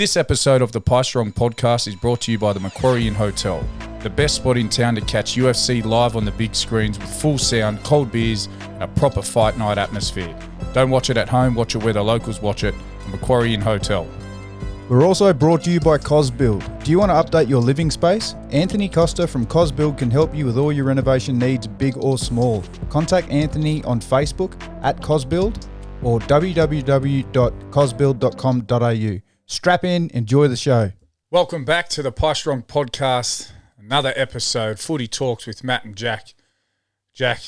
This episode of the Pie Strong podcast is brought to you by the Macquarie Inn Hotel, the best spot in town to catch UFC live on the big screens with full sound, cold beers, and a proper fight night atmosphere. Don't watch it at home, watch it where the locals watch it, the Macquarie Inn Hotel. We're also brought to you by Cosbuild. Do you want to update your living space? Anthony Costa from Cosbuild can help you with all your renovation needs, big or small. Contact Anthony on Facebook at Cosbuild or www.cosbuild.com.au. Strap in, enjoy the show. Welcome back to the Pie Strong podcast. Another episode, Footy Talks with Matt and Jack. Jack,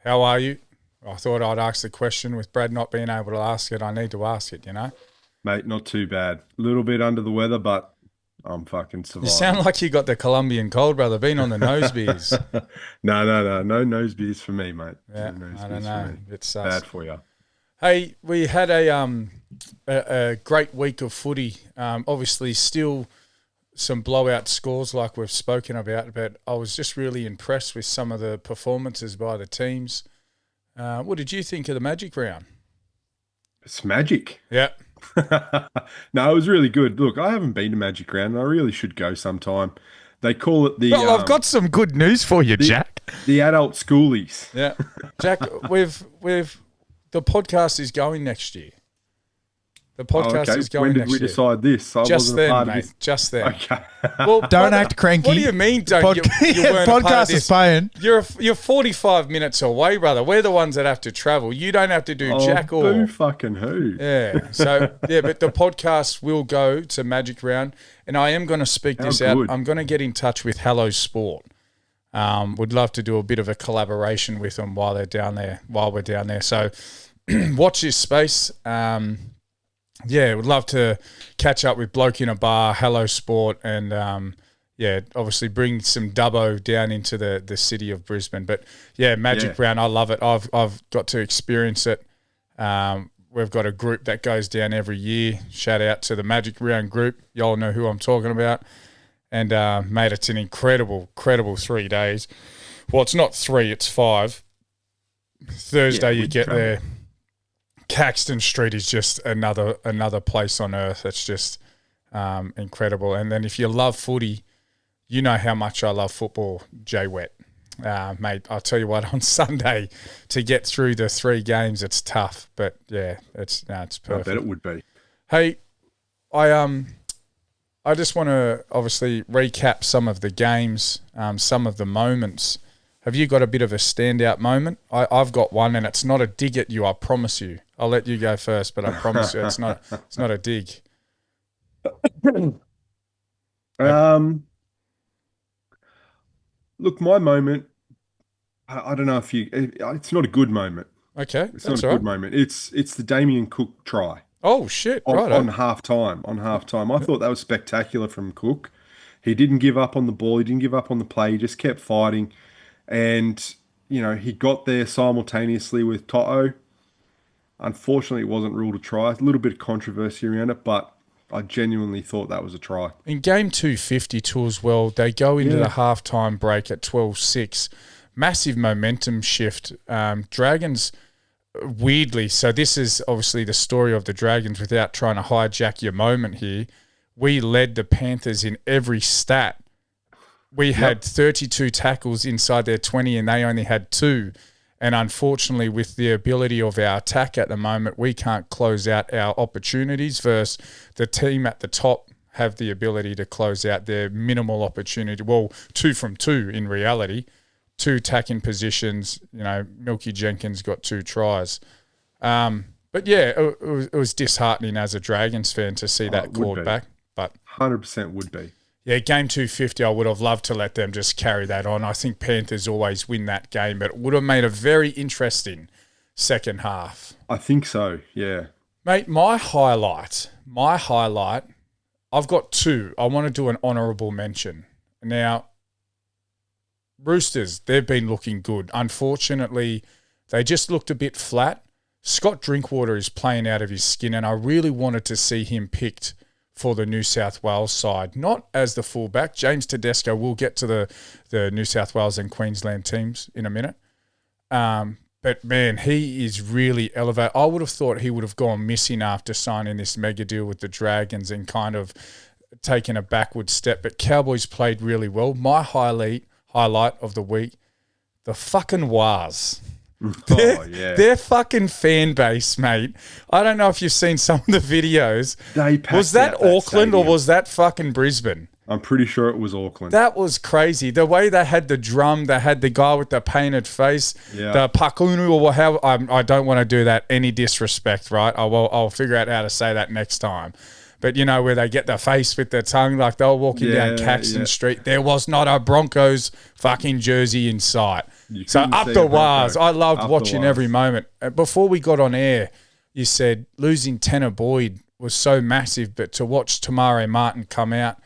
how are you? I thought I'd ask the question with Brad not being able to ask it. I need to ask it, you know? Mate, not too bad. A little bit under the weather, but I'm fucking surviving. You sound like you got the Colombian cold, brother. Been on the nose beers. No. No nose beers for me, mate. Yeah, no I don't know. It's bad for you. Hey, we had a great week of footy. Obviously, still some blowout scores like we've spoken about, but I was just really impressed with some of the performances by the teams. What did you think of the Magic round? It's magic. Yeah. No, it was really good. Look, I haven't been to Magic Round, and I really should go sometime. They call it the... Well, I've got some good news for you, Jack. The adult schoolies. Yeah. Jack, the podcast is going next year. The podcast is going next year. When did we decide this? I Just wasn't then, a part mate. of this. Just then. Okay. Well, Don't act cranky. What do you mean you weren't a part of Podcast this? is paying. You're 45 minutes away, brother. We're the ones that have to travel. You don't have to do jack or... Boo fucking who? Yeah. So, yeah, but the podcast will go to Magic Round, and I am going to speak this out. I'm going to get in touch with Hello Sport. Would love to do a bit of a collaboration with them while we're down there. So watch this space. Yeah, would love to catch up with Bloke in a Bar, Hello Sport, and obviously bring some Dubbo down into the city of Brisbane. But yeah, Magic Round, I love it. I've got to experience it. We've got a group that goes down every year. Shout out to the Magic Round group. Y'all know who I'm talking about. And mate, it's an incredible 3 days. Well, it's not 3, it's 5. Thursday you get there. Caxton Street is just another place on earth. It's just incredible. And then if you love footy, you know how much I love football, Jay Wet. Mate, I'll tell you what, on Sunday, to get through the 3 games, it's tough. But, yeah, it's perfect. I bet it would be. Hey, I just want to obviously recap some of the games, some of the moments. Have you got a bit of a standout moment? I've got one, and it's not a dig at you, I promise you. I'll let you go first, but I promise you it's not a dig. Look, my moment, I don't know if it's not a good moment. Okay, it's not a good moment. It's the Damien Cook try. Oh shit! On half time. I thought that was spectacular from Cook. He didn't give up on the ball. He didn't give up on the play. He just kept fighting, and he got there simultaneously with Toto. Unfortunately, it wasn't ruled a try. A little bit of controversy around it, but I genuinely thought that was a try. In game 252 as well, they go into the halftime break at 12-6. Massive momentum shift. Dragons, weirdly, so this is obviously the story of the Dragons without trying to hijack your moment here. We led the Panthers in every stat. We had 32 tackles inside their 20 and they only had 2. And unfortunately, with the ability of our attack at the moment, we can't close out our opportunities versus the team at the top have the ability to close out their minimal opportunity. Well, 2 from 2 in reality. 2 attacking positions. Milky Jenkins got 2 tries. But yeah, it was disheartening as a Dragons fan to see that called back. But 100% would be. Yeah, game 250, I would have loved to let them just carry that on. I think Panthers always win that game, but it would have made a very interesting second half. I think so, yeah. Mate, my highlight, I've got 2. I want to do an honourable mention. Now, Roosters, they've been looking good. Unfortunately, they just looked a bit flat. Scott Drinkwater is playing out of his skin, and I really wanted to see him picked for the New South Wales side, not as the fullback. James Tedesco will get to the New South Wales and Queensland teams in a minute. But, man, he is really elevated. I would have thought he would have gone missing after signing this mega deal with the Dragons and kind of taken a backward step. But Cowboys played really well. My highlight of the week, the fucking Wars. Their fucking fan base, mate. I don't know if you've seen some of the videos. Was that Auckland or was that fucking Brisbane? I'm pretty sure it was Auckland. That was crazy. The way they had the drum, they had the guy with the painted face, the pakunu or how. I don't want to do that. Any disrespect, right? I'll figure out how to say that next time. But, you know, where they get the face with their tongue, like they were walking down Caxton Street. There was not a Broncos fucking jersey in sight. So up the Wars. I loved watching every moment. Before we got on air, you said losing Tanner Boyd was so massive, but to watch Tamare Martin come out,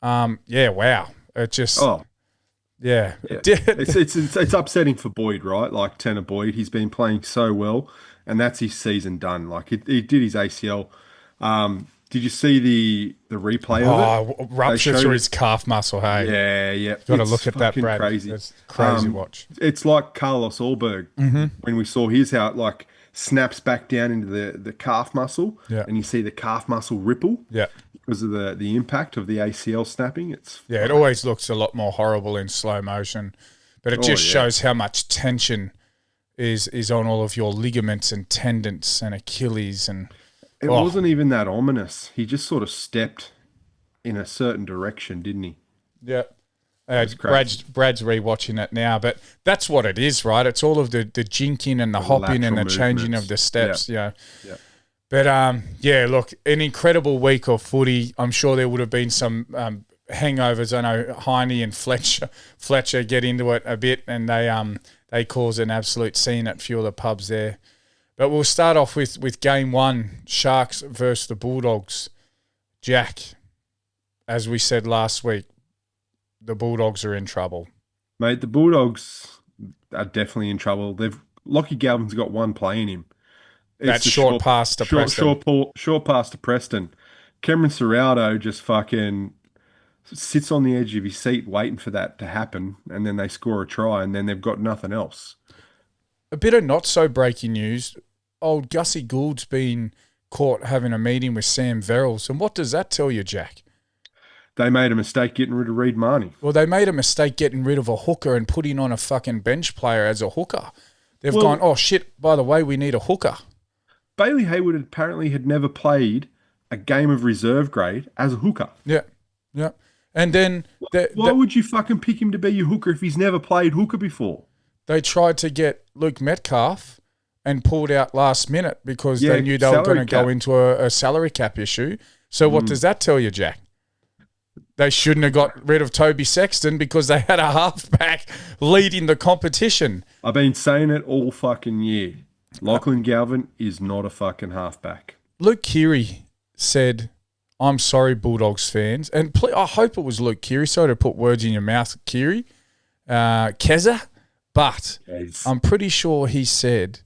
wow. It just, It's upsetting for Boyd, right? Like Tanner Boyd, he's been playing so well, and that's his season done. Like he did his ACL. Did you see the replay of it? Rupture through his calf muscle, hey? Yeah. Got to look at that, Brad. Crazy. It's crazy watch. It's like Carlos Ulberg when we saw his how it like snaps back down into the calf muscle, and you see the calf muscle ripple. Yeah. Because of the impact of the ACL snapping. It always looks a lot more horrible in slow motion, but it just shows how much tension is on all of your ligaments and tendons and Achilles and. It wasn't even that ominous. He just sort of stepped in a certain direction, didn't he? Yeah. Brad's rewatching it now, but that's what it is, right? It's all of the jinking and the hopping and the changing of the steps. Yeah. But, look, an incredible week of footy. I'm sure there would have been some hangovers. I know Heine and Fletcher get into it a bit, and they cause an absolute scene at a few of the pubs there. But we'll start off with game one, Sharks versus the Bulldogs. Jack, as we said last week, the Bulldogs are in trouble. Mate, the Bulldogs are definitely in trouble. Lockie Galvin's got one play in him. That short pass to Preston. Short pass to Preston. Cameron Ciraldo just fucking sits on the edge of his seat waiting for that to happen, and then they score a try, and then they've got nothing else. A bit of not-so-breaking news. Old Gussie Gould's been caught having a meeting with Sam Verrills. And what does that tell you, Jack? They made a mistake getting rid of Reid Marnie. Well, they made a mistake getting rid of a hooker and putting on a fucking bench player as a hooker. They've gone, oh, shit, by the way, we need a hooker. Bailey Hayward apparently had never played a game of reserve grade as a hooker. Yeah. And then... Why would you fucking pick him to be your hooker if he's never played hooker before? They tried to get Luke Metcalf and pulled out last minute because they knew they were going to go into a salary cap issue. So what does that tell you, Jack? They shouldn't have got rid of Toby Sexton because they had a halfback leading the competition. I've been saying it all fucking year. Lachlan Galvin is not a fucking halfback. Luke Keary said, I'm sorry, Bulldogs fans. And I hope it was Luke Keary. Sorry to put words in your mouth, Keary. Keza. But I'm pretty sure he said,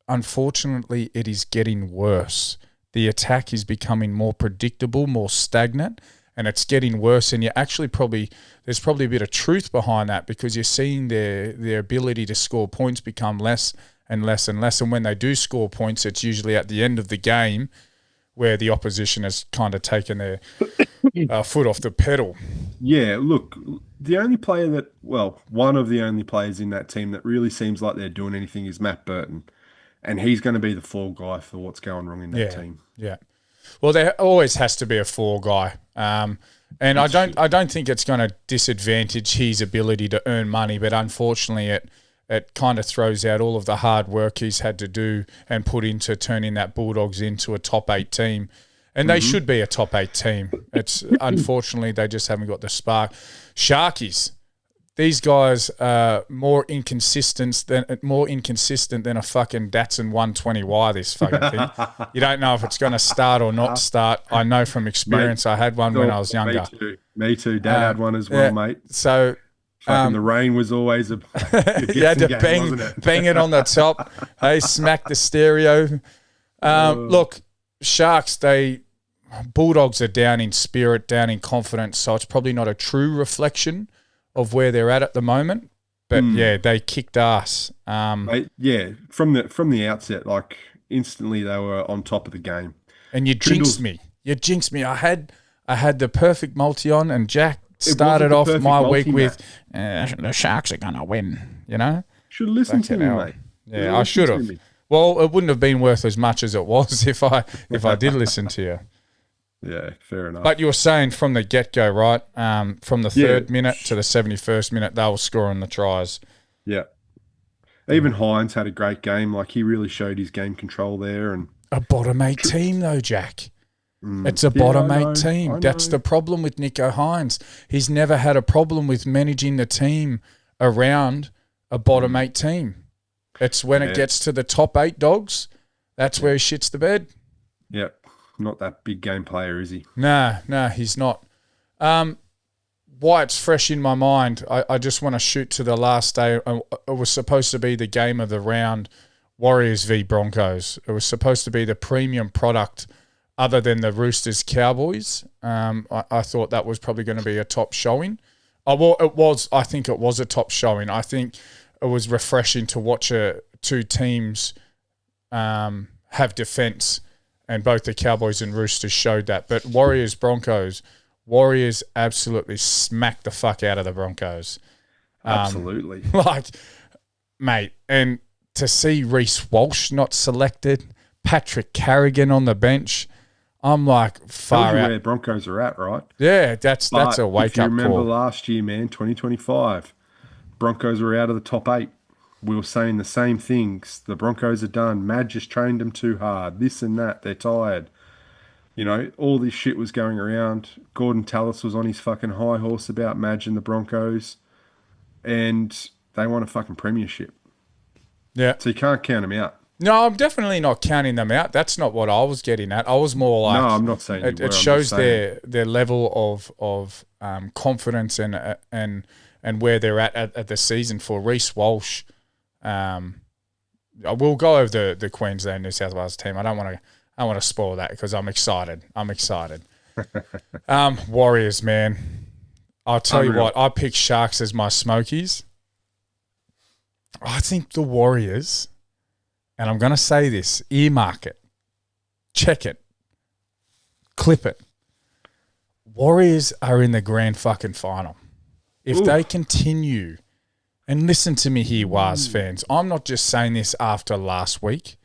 unfortunately, it is getting worse. The attack is becoming more predictable, more stagnant, and it's getting worse. And you actually there's probably a bit of truth behind that because you're seeing their ability to score points become less and less and less. And when they do score points, it's usually at the end of the game where the opposition has kind of taken their foot off the pedal. Yeah, look, the only player one of the only players in that team that really seems like they're doing anything is Matt Burton. And he's going to be the fall guy for what's going wrong in that team. Yeah. Well, there always has to be a fall guy. And I don't think it's going to disadvantage his ability to earn money, but unfortunately it kind of throws out all of the hard work he's had to do and put into turning that Bulldogs into a top 8 team. And they should be a top 8 team. It's unfortunately they just haven't got the spark. Sharkies, these guys are more inconsistent than a fucking Datsun 120Y. This fucking thing. You don't know if it's going to start or not start. I know from experience. I had one when I was younger. Me too. Dad had one as well, mate. So. The rain was always you had to bang it on the top. Hey, smack the stereo. Look, Sharks, Bulldogs are down in spirit, down in confidence, so it's probably not a true reflection of where they're at the moment. But yeah, they kicked ass. From the outset, like instantly they were on top of the game. And you jinxed me. I had the perfect multi on, and Jack started off my week with the Sharks are gonna win. You know, should have listened to me, mate. Yeah, I should have. Well, it wouldn't have been worth as much as it was if I did listen to you. Yeah, fair enough. But you were saying from the get-go, right? From the third minute to the 71st minute, they were scoring the tries. Yeah. Even Hines had a great game. Like, he really showed his game control there. And a bottom eight team, though, Jack. It's a bottom eight team. That's the problem with Nico Hines. He's never had a problem with managing the team around a bottom eight team. It's when it gets to the top 8 dogs, that's where he shits the bed. Yep. Not that big game player, is he? No, he's not. Why it's fresh in my mind, I just want to shoot to the last day. It was supposed to be the game of the round, Warriors v Broncos. It was supposed to be the premium product other than the Roosters Cowboys. I thought that was probably going to be a top showing. I think it was a top showing. I think it was refreshing to watch two teams have defence, and both the Cowboys and Roosters showed that. But Warriors absolutely smacked the fuck out of the Broncos. Absolutely. Mate, and to see Reece Walsh not selected, Patrick Carrigan on the bench, I'm like, far out. Where Broncos are at, right? Yeah, that's a wake-up call. If you remember last year, man, 2025, Broncos were out of the top 8. We were saying the same things. The Broncos are done. Mad just trained them too hard. This and that. They're tired. You know, all this shit was going around. Gordon Tallis was on his fucking high horse about Madge and the Broncos. And they won a fucking premiership. Yeah. So you can't count them out. No, I'm definitely not counting them out. That's not what I was getting at. I was more like... No, I'm not saying it shows their level of confidence and where they're at the season. For Reece Walsh, we'll go over the Queensland New South Wales team. I don't want to spoil that because I'm excited. Warriors, man. I'll tell you what, I picked Sharks as my Smokies. I think the Warriors, and I'm going to say this, earmark it, check it, clip it. Warriors are in the grand fucking final. If they continue, and listen to me here, Waz fans, I'm not just saying this after last week.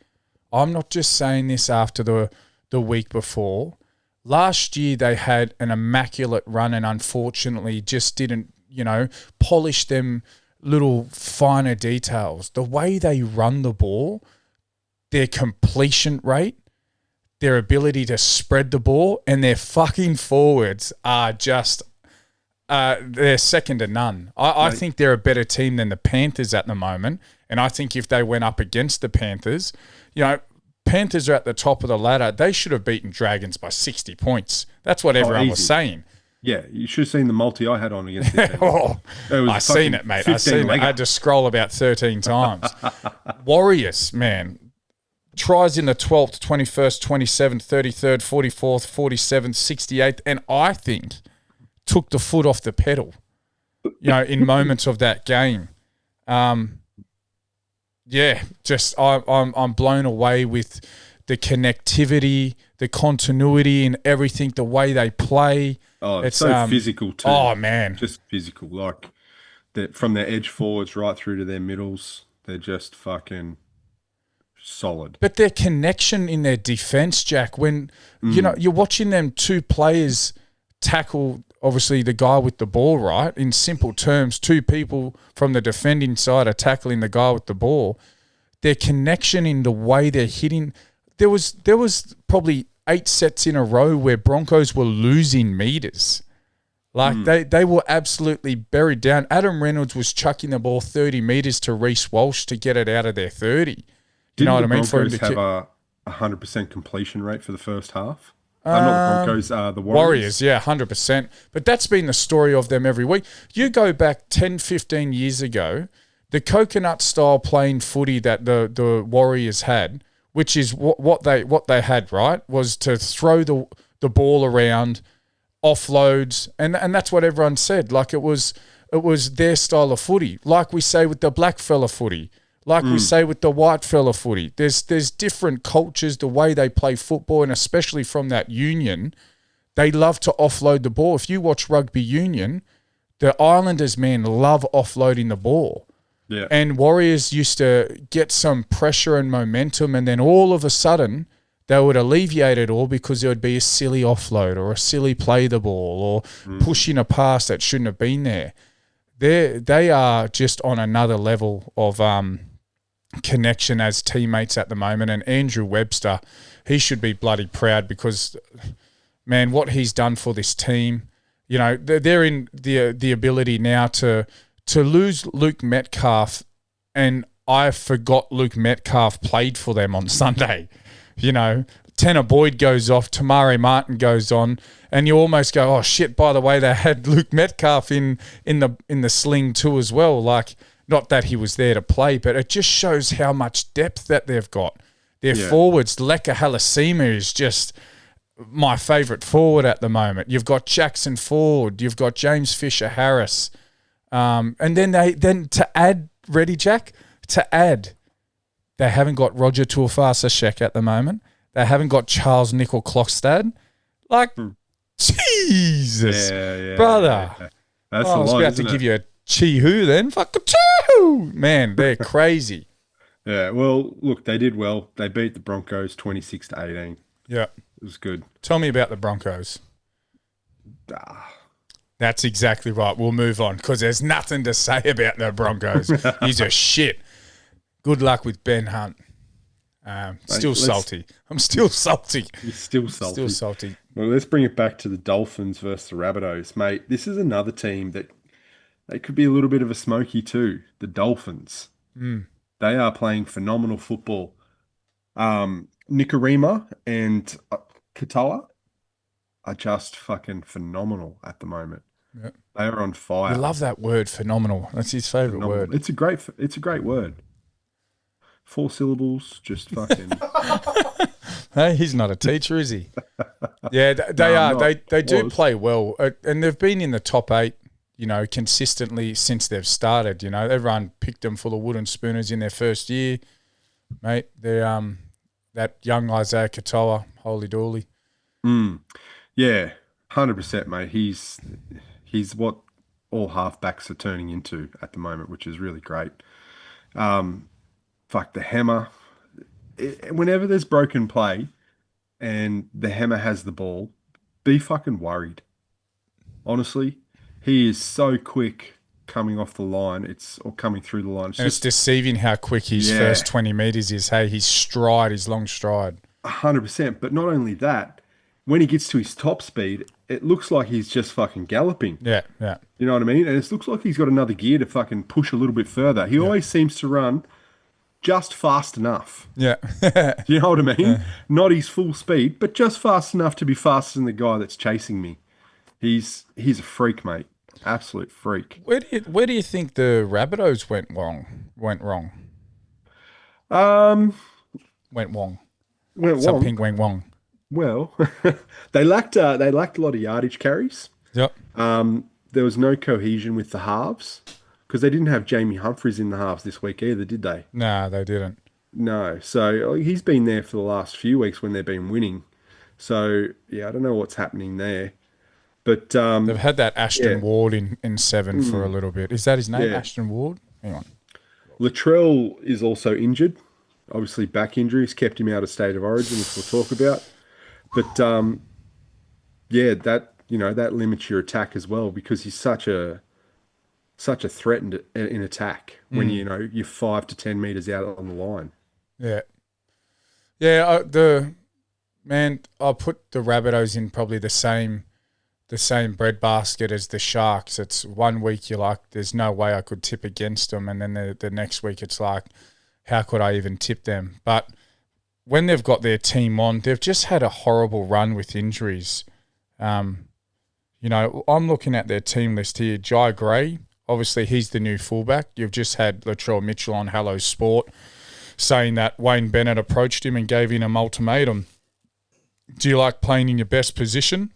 I'm not just saying this after the week before. Last year they had an immaculate run and unfortunately just didn't, polish them little finer details. The way they run the ball, their completion rate, their ability to spread the ball, and their fucking forwards are just... they're second to none. I think they're a better team than the Panthers at the moment. And I think if they went up against the Panthers, Panthers are at the top of the ladder. They should have beaten Dragons by 60 points. That's what everyone was saying. Yeah, you should have seen the multi I had on against them. I seen it, mate. I seen it. I had to scroll about 13 times. Warriors, man. Tries in the 12th, 21st, 27th, 33rd, 44th, 47th, 68th. And I think... took the foot off the pedal, in moments of that game. I'm blown away with the connectivity, the continuity, and everything. The way they play. Oh, it's so physical too. Oh man, just physical. Like from their edge forwards right through to their middles, they're just fucking solid. But their connection in their defense, Jack. When you're watching them two players tackle. Obviously, the guy with the ball, right? In simple terms, two people from the defending side are tackling the guy with the ball. Their connection in the way they're hitting. There was probably 8 sets in a row where Broncos were losing meters. They were absolutely buried down. Adam Reynolds was chucking the ball 30 meters to Reece Walsh to get it out of their 30. You know what I mean? Broncos have a 100% completion rate for the first half. Not the Broncos, the Warriors. Yeah, 100%. But that's been the story of them every week. You go back 10, 15 years ago, the coconut-style playing footy that the Warriors had, which is what they had, right, was to throw the ball around, offloads, and that's what everyone said. Like it was it was their style of footy. Like we say with the black fella footy, like we say with the white fella footy. There's different cultures, the way they play football, and especially from that union, they love to offload the ball. If you watch rugby union, the Islanders, man, love offloading the ball. Yeah. And Warriors used to get some pressure and momentum, and then all of a sudden they would alleviate it all because there would be a silly offload or a silly play the ball or pushing a pass that shouldn't have been there. They are just on another level of connection as teammates at the moment. And Andrew Webster, he should be bloody proud because, man, what he's done for this team, you know, they're in the ability now to lose Luke Metcalf, and I forgot Luke Metcalf played for them on Sunday. You know, Tanner Boyd goes off, Tamari Martin goes on, and you almost go, oh shit, by the way, they had Luke Metcalf in the sling too as well. Like, not that he was there to play, but it just shows how much depth that they've got. Their forwards, Leka Halasima is just my favourite forward at the moment. You've got Jackson Ford, you've got James Fisher-Harris. And then to add, ready, Jack? To add, they haven't got Roger Tuivasa-Sheck at the moment. They haven't got Charles Nickel-Klokstad. Like, Jesus, brother. Yeah. That's I was about to give you a chee-hoo then. Fuck a chee-hoo. Man, they're crazy. Yeah, well, look, they did well. They beat the Broncos 26-18. Yeah. It was good. Tell me about the Broncos. That's exactly right. We'll move on because there's nothing to say about the Broncos. He's a shit. Good luck with Ben Hunt. Still salty. I'm still salty. You're still salty. Still salty. Well, let's bring it back to the Dolphins versus the Rabbitohs. Mate, this is another team that they could be a little bit of a smoky too. The Dolphins. They are playing phenomenal football. Nikorima and Katoa are just fucking phenomenal at the moment. Yep. They are on fire. I love that word, phenomenal. That's his favourite word. It's a great word. 4 syllables, just fucking. Hey, he's not a teacher, is he? Yeah, they are. They do play well, and they've been in the top 8, you know, consistently since they've started. You know, everyone picked them for the wooden spooners in their first year, mate. They're that young Isaiah Katoa, holy dooly. Yeah, 100%, mate. He's what all halfbacks are turning into at the moment, which is really great. Fuck the hammer. Whenever there's broken play and the hammer has the ball, be fucking worried. Honestly, he is so quick coming off the line. Or coming through the line. It's deceiving how quick his first 20 metres is. Hey, his long stride. 100%. But not only that, when he gets to his top speed, it looks like he's just fucking galloping. Yeah. You know what I mean? And it looks like he's got another gear to fucking push a little bit further. He always seems to run just fast enough. Yeah. You know what I mean? Yeah. Not his full speed, but just fast enough to be faster than the guy that's chasing me. He's a freak, mate. Absolute freak. Where do you think the Rabbitohs went wrong? Went wrong. Something went wrong. Well, they lacked a lot of yardage carries. Yep. There was no cohesion with the halves because they didn't have Jamie Humphries in the halves this week either, did they? No, they didn't. No. So he's been there for the last few weeks when they've been winning. So, yeah, I don't know what's happening there. But they've had that Ashton Ward in 7 for a little bit. Is that his name, Ashton Ward? Hang on. Latrell is also injured. Obviously, back injuries kept him out of State of Origin, which we'll talk about. But, that limits your attack as well because he's such a threat in attack when, you're 5 to 10 metres out on the line. Yeah. Yeah, I'll put the Rabbitohs in probably the same breadbasket as the Sharks. It's 1 week you're like, there's no way I could tip against them, and then the next week it's like, how could I even tip them? But when they've got their team on, they've just had a horrible run with injuries. I'm looking at their team list here. Jai Gray, obviously he's the new fullback. You've just had Latrell Mitchell on Hello Sport saying that Wayne Bennett approached him and gave him an ultimatum. Do you like playing in your best position?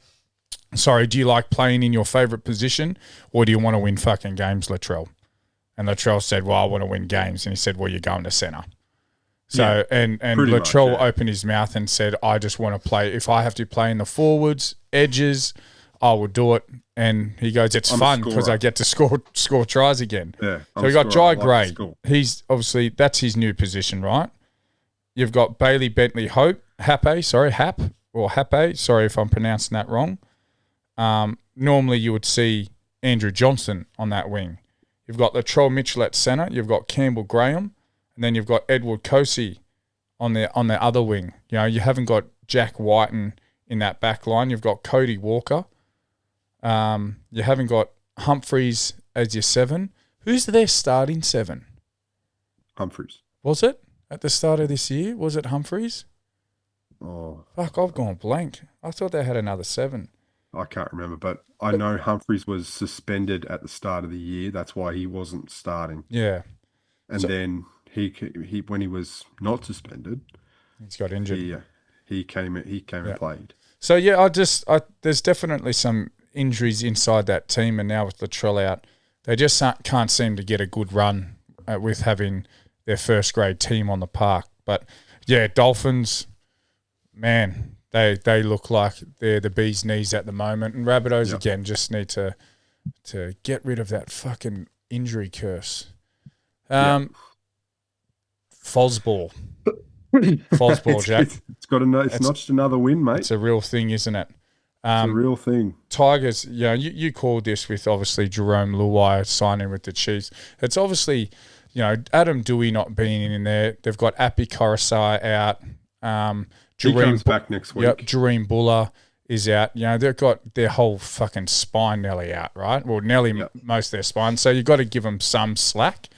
sorry, do you like playing in your favourite position or do you want to win fucking games, Latrell? And Latrell said, well, I want to win games. And he said, well, you're going to centre. So, and Latrell opened his mouth and said, I just want to play. If I have to play in the forwards, edges, I will do it. And he goes, it's fun because I get to score tries again. Yeah, so we got Jai Gray. He's obviously, that's his new position, right? You've got Bailey Bentley Hape, sorry if I'm pronouncing that wrong. Normally you would see Andrew Johnson on that wing. You've got Latrell Mitchell at centre. You've got Campbell Graham. And then you've got Edward Kosey on the other wing. You know, you haven't got Jack Whiten in that back line. You've got Cody Walker. You haven't got Humphreys as your 7. Who's their starting 7? Humphreys. Was it at the start of this year? Was it Humphreys? Oh, fuck! I've gone blank. I thought they had another 7. I can't remember, but I know Humphreys was suspended at the start of the year. That's why he wasn't starting. Yeah, and then he when he was not suspended, he's got injured. He came and played. So yeah, there's definitely some injuries inside that team, and now with Latrell out, they just can't seem to get a good run with having their first grade team on the park. But yeah, Dolphins, man, they look like they're the bee's knees at the moment, and Rabbitohs again just need to get rid of that fucking injury curse. Fosball, Jack. It's not just another win, mate. It's a real thing, isn't it? It's a real thing. Tigers, you called this with obviously Jerome Luai signing with the Chiefs. It's obviously, Adam Dewey not being in there. They've got Api Coruscant out. He comes back next week. Yep, Jareem Buller is out. They've got their whole fucking spine nearly out, right? Well, most of their spine. So you've got to give them some slack.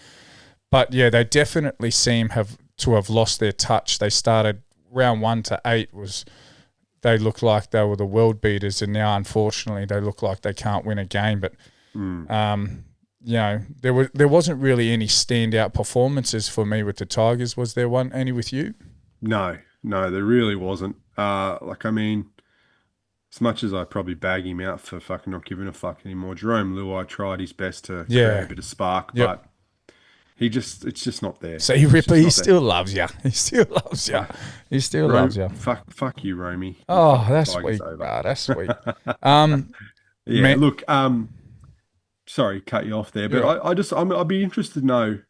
But yeah, they definitely seem to have lost their touch. They started round 1 to 8 they looked like they were the world beaters, and now unfortunately they look like they can't win a game. But there wasn't really any standout performances for me with the Tigers. Was there any with you? No, there really wasn't. As much as I probably bag him out for fucking not giving a fuck anymore, Jerome Luai tried his best to create a bit of spark, but it's just not there. See, Ripley, he still loves you. He still loves you. He still loves you. Fuck you, Romy. Oh, that's sweet. That's sweet. Look, sorry, cut you off there, but I'd be interested to know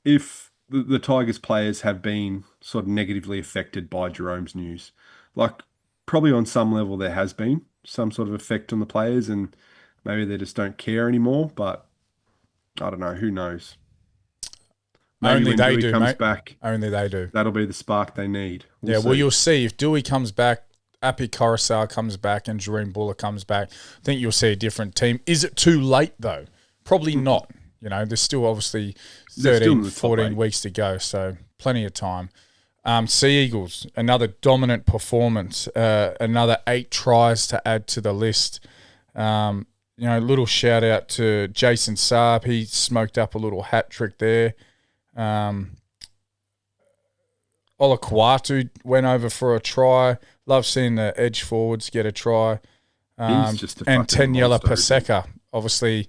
if the Tigers players have been sort of negatively affected by Jerome's news. Like, probably on some level there has been some sort of effect on the players, and maybe they just don't care anymore, but I don't know. Who knows? Maybe Only when they Dewey do, comes mate. back, Only they do. That'll be the spark they need. Well, you'll see. If Dewey comes back, Api Coruscant comes back, and Jareem Buller comes back, I think you'll see a different team. Is it too late, though? Probably not. There's still obviously 14 weeks to go, so plenty of time. Sea Eagles, another dominant performance, another 8 tries to add to the list. Little shout out to Jason Saab. He smoked up a little hat trick there. Olakwatu went over for a try. Love seeing the edge forwards get a try. He's just and Taniela Paseka, obviously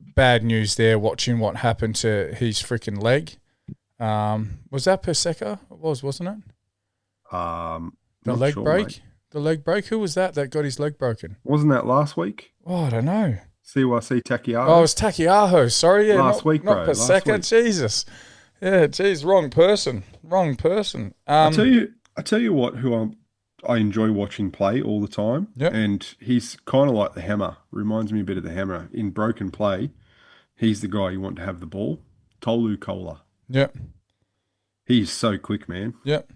bad news there, watching what happened to his freaking leg. Was that Paseka? It was, wasn't it? The leg break? Mate. The leg break? Who was that got his leg broken? Wasn't that last week? Oh, I don't know. CYC Takiaho. Oh, it was Takiaho. Sorry, yeah. Last week, not Paseka. Jesus. Yeah, geez, wrong person. I tell you what, who I enjoy watching play all the time. Yep. And he's kind of like the Hammer. Reminds me a bit of the Hammer. In broken play, he's the guy you want to have the ball. Tolu Kola. Yep. He's so quick, man. Yep.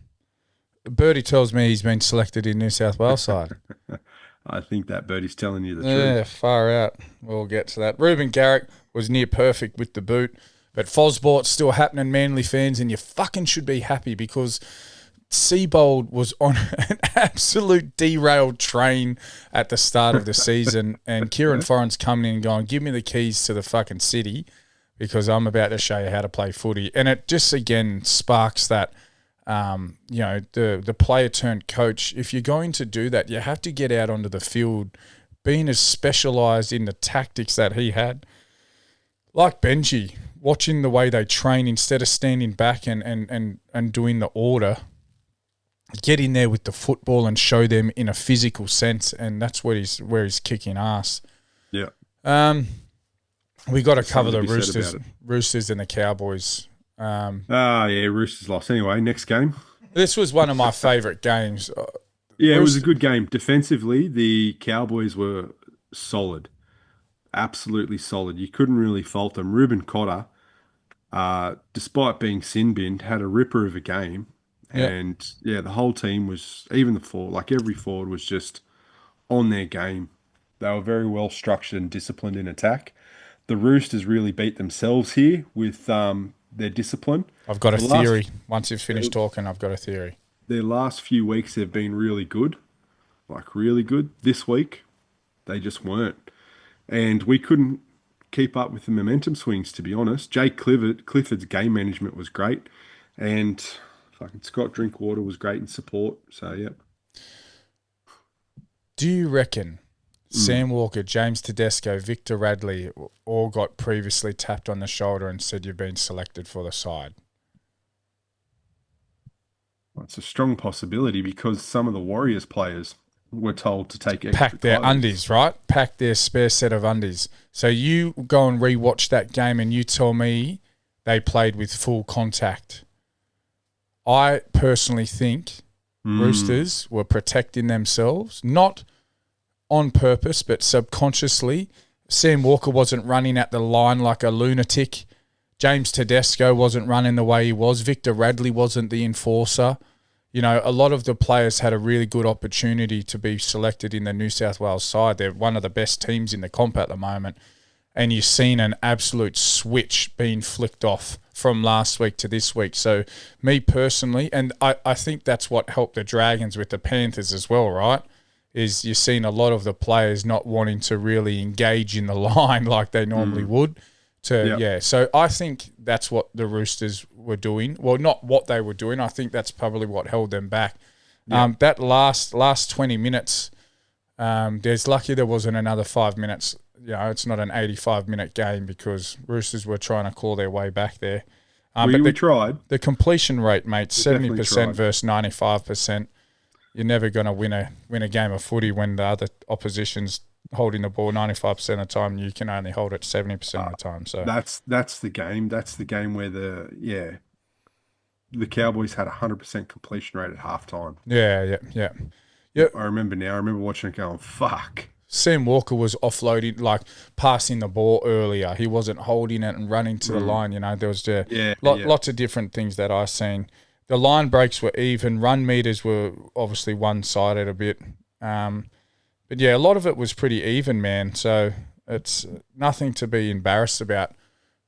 Birdie tells me he's been selected in New South Wales side. I think that Birdie's telling you the truth. Yeah, far out. We'll get to that. Ruben Garrick was near perfect with the boot, but Fosbort's still happening, Manly fans, and you fucking should be happy because Seabold was on an absolute derailed train at the start of the season, and Kieran Foran's coming in and going, give me the keys to the fucking city because I'm about to show you how to play footy. And it just, again, sparks that the player turned coach. If you're going to do that, you have to get out onto the field, being as specialised in the tactics that he had. Like Benji, watching the way they train instead of standing back and doing the order, get in there with the football and show them in a physical sense, and that's where he's kicking ass. Yeah. We got to cover the Roosters and the Cowboys. Roosters lost. Anyway, next game. This was one of my favourite games. Yeah, it was a good game. Defensively, the Cowboys were solid. Absolutely solid. You couldn't really fault them. Ruben Cotter, despite being sin-binned, had a ripper of a game. Yep. And, the whole team was, even the forward, like every forward was just on their game. They were very well structured and disciplined in attack. The Roosters really beat themselves here with their discipline. I've got a theory. Once you've finished talking, I've got a theory. Their last few weeks have been really good, like really good. This week, they just weren't. And we couldn't keep up with the momentum swings, to be honest. Jake Clifford's game management was great. And fucking Scott Drinkwater was great in support. So, yep. Do you reckon Sam Walker, James Tedesco, Victor Radley all got previously tapped on the shoulder and said you've been selected for the side? Well, it's a strong possibility because some of the Warriors players were told to take extra pack their undies, right? Pack their spare set of undies. So you go and rewatch that game and you tell me they played with full contact. I personally think Roosters were protecting themselves, not on purpose, but subconsciously. Sam Walker wasn't running at the line like a lunatic. James Tedesco wasn't running the way he was. Victor Radley wasn't the enforcer. You know, a lot of the players had a really good opportunity to be selected in the New South Wales side. They're one of the best teams in the comp at the moment. And you've seen an absolute switch being flicked off from last week to this week. So me personally, and I think that's what helped the Dragons with the Panthers as well, right? Is you've seen a lot of the players not wanting to really engage in the line like they normally would. So I think that's what the Roosters were doing. Well, not what they were doing. I think that's probably what held them back. Yep. That last 20 minutes, there's lucky there wasn't another 5 minutes. You know, it's not an 85-minute game because Roosters were trying to claw their way back there. We tried. The completion rate, mate, 70% versus 95%. You're never going to win a game of footy when the other opposition's holding the ball 95% of the time. You can only hold it 70% of the time. So that's the game. That's the game where the Cowboys had 100% completion rate at halftime. Yeah. I remember now. I remember watching it going, fuck. Sam Walker was offloading, like passing the ball earlier. He wasn't holding it and running to the line. You know, there was lots of different things that I've seen. The line breaks were even. Run meters were obviously one-sided a bit. But, yeah, a lot of it was pretty even, man. So it's nothing to be embarrassed about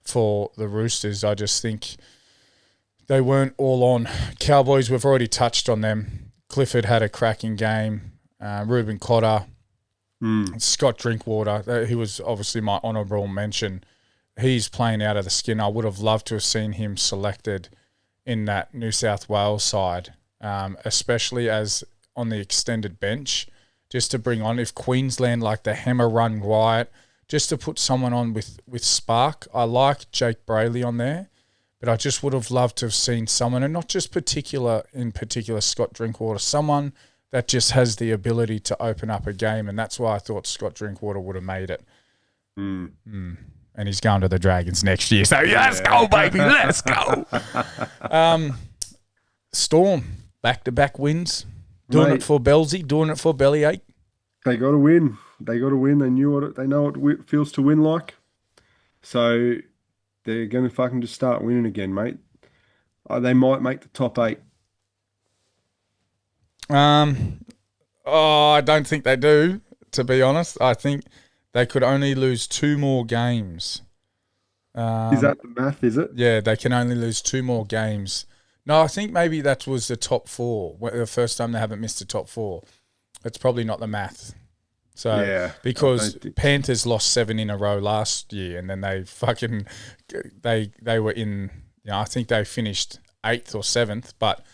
for the Roosters. I just think they weren't all on. Cowboys, we've already touched on them. Clifford had a cracking game. Ruben Cotter. Scott Drinkwater, he was obviously my honourable mention. He's playing out of the skin. I would have loved to have seen him selected in that New South Wales side, especially as on the extended bench, just to bring on, if Queensland like the hammer run Wyatt, just to put someone on with spark. I like Jake Brayley on there, but I just would have loved to have seen someone, and not just in particular Scott Drinkwater, someone that just has the ability to open up a game, and that's why I thought Scott Drinkwater would have made it. And he's going to the Dragons next year, so let's go, baby, let's go. Storm, back-to-back wins, doing it for Belsy, doing it for Bellyache. They got to win. They know what it feels to win like. So they're going to fucking just start winning again, mate. They might make the top 8. I don't think they do, to be honest. I think they could only lose 2 more games. Is that the math, is it? Yeah, they can only lose 2 more games. No, I think maybe that was the top 4. The first time they haven't missed the top 4. It's probably not the math. So, because Panthers lost 7 in a row last year, and then they fucking, they were in, I think they finished 8th or 7th, but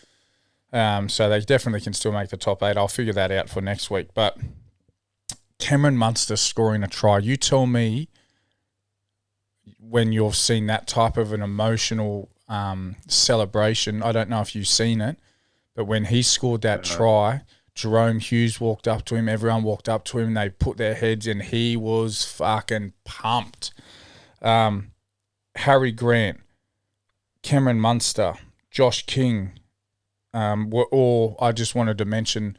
So they definitely can still make the top 8. I'll figure that out for next week. But Cameron Munster scoring a try. You tell me when you've seen that type of an emotional celebration. I don't know if you've seen it, but when he scored that try, Jerome Hughes walked up to him. Everyone walked up to him. They put their heads in. He was fucking pumped. Harry Grant, Cameron Munster, Josh King, were all, I just wanted to mention,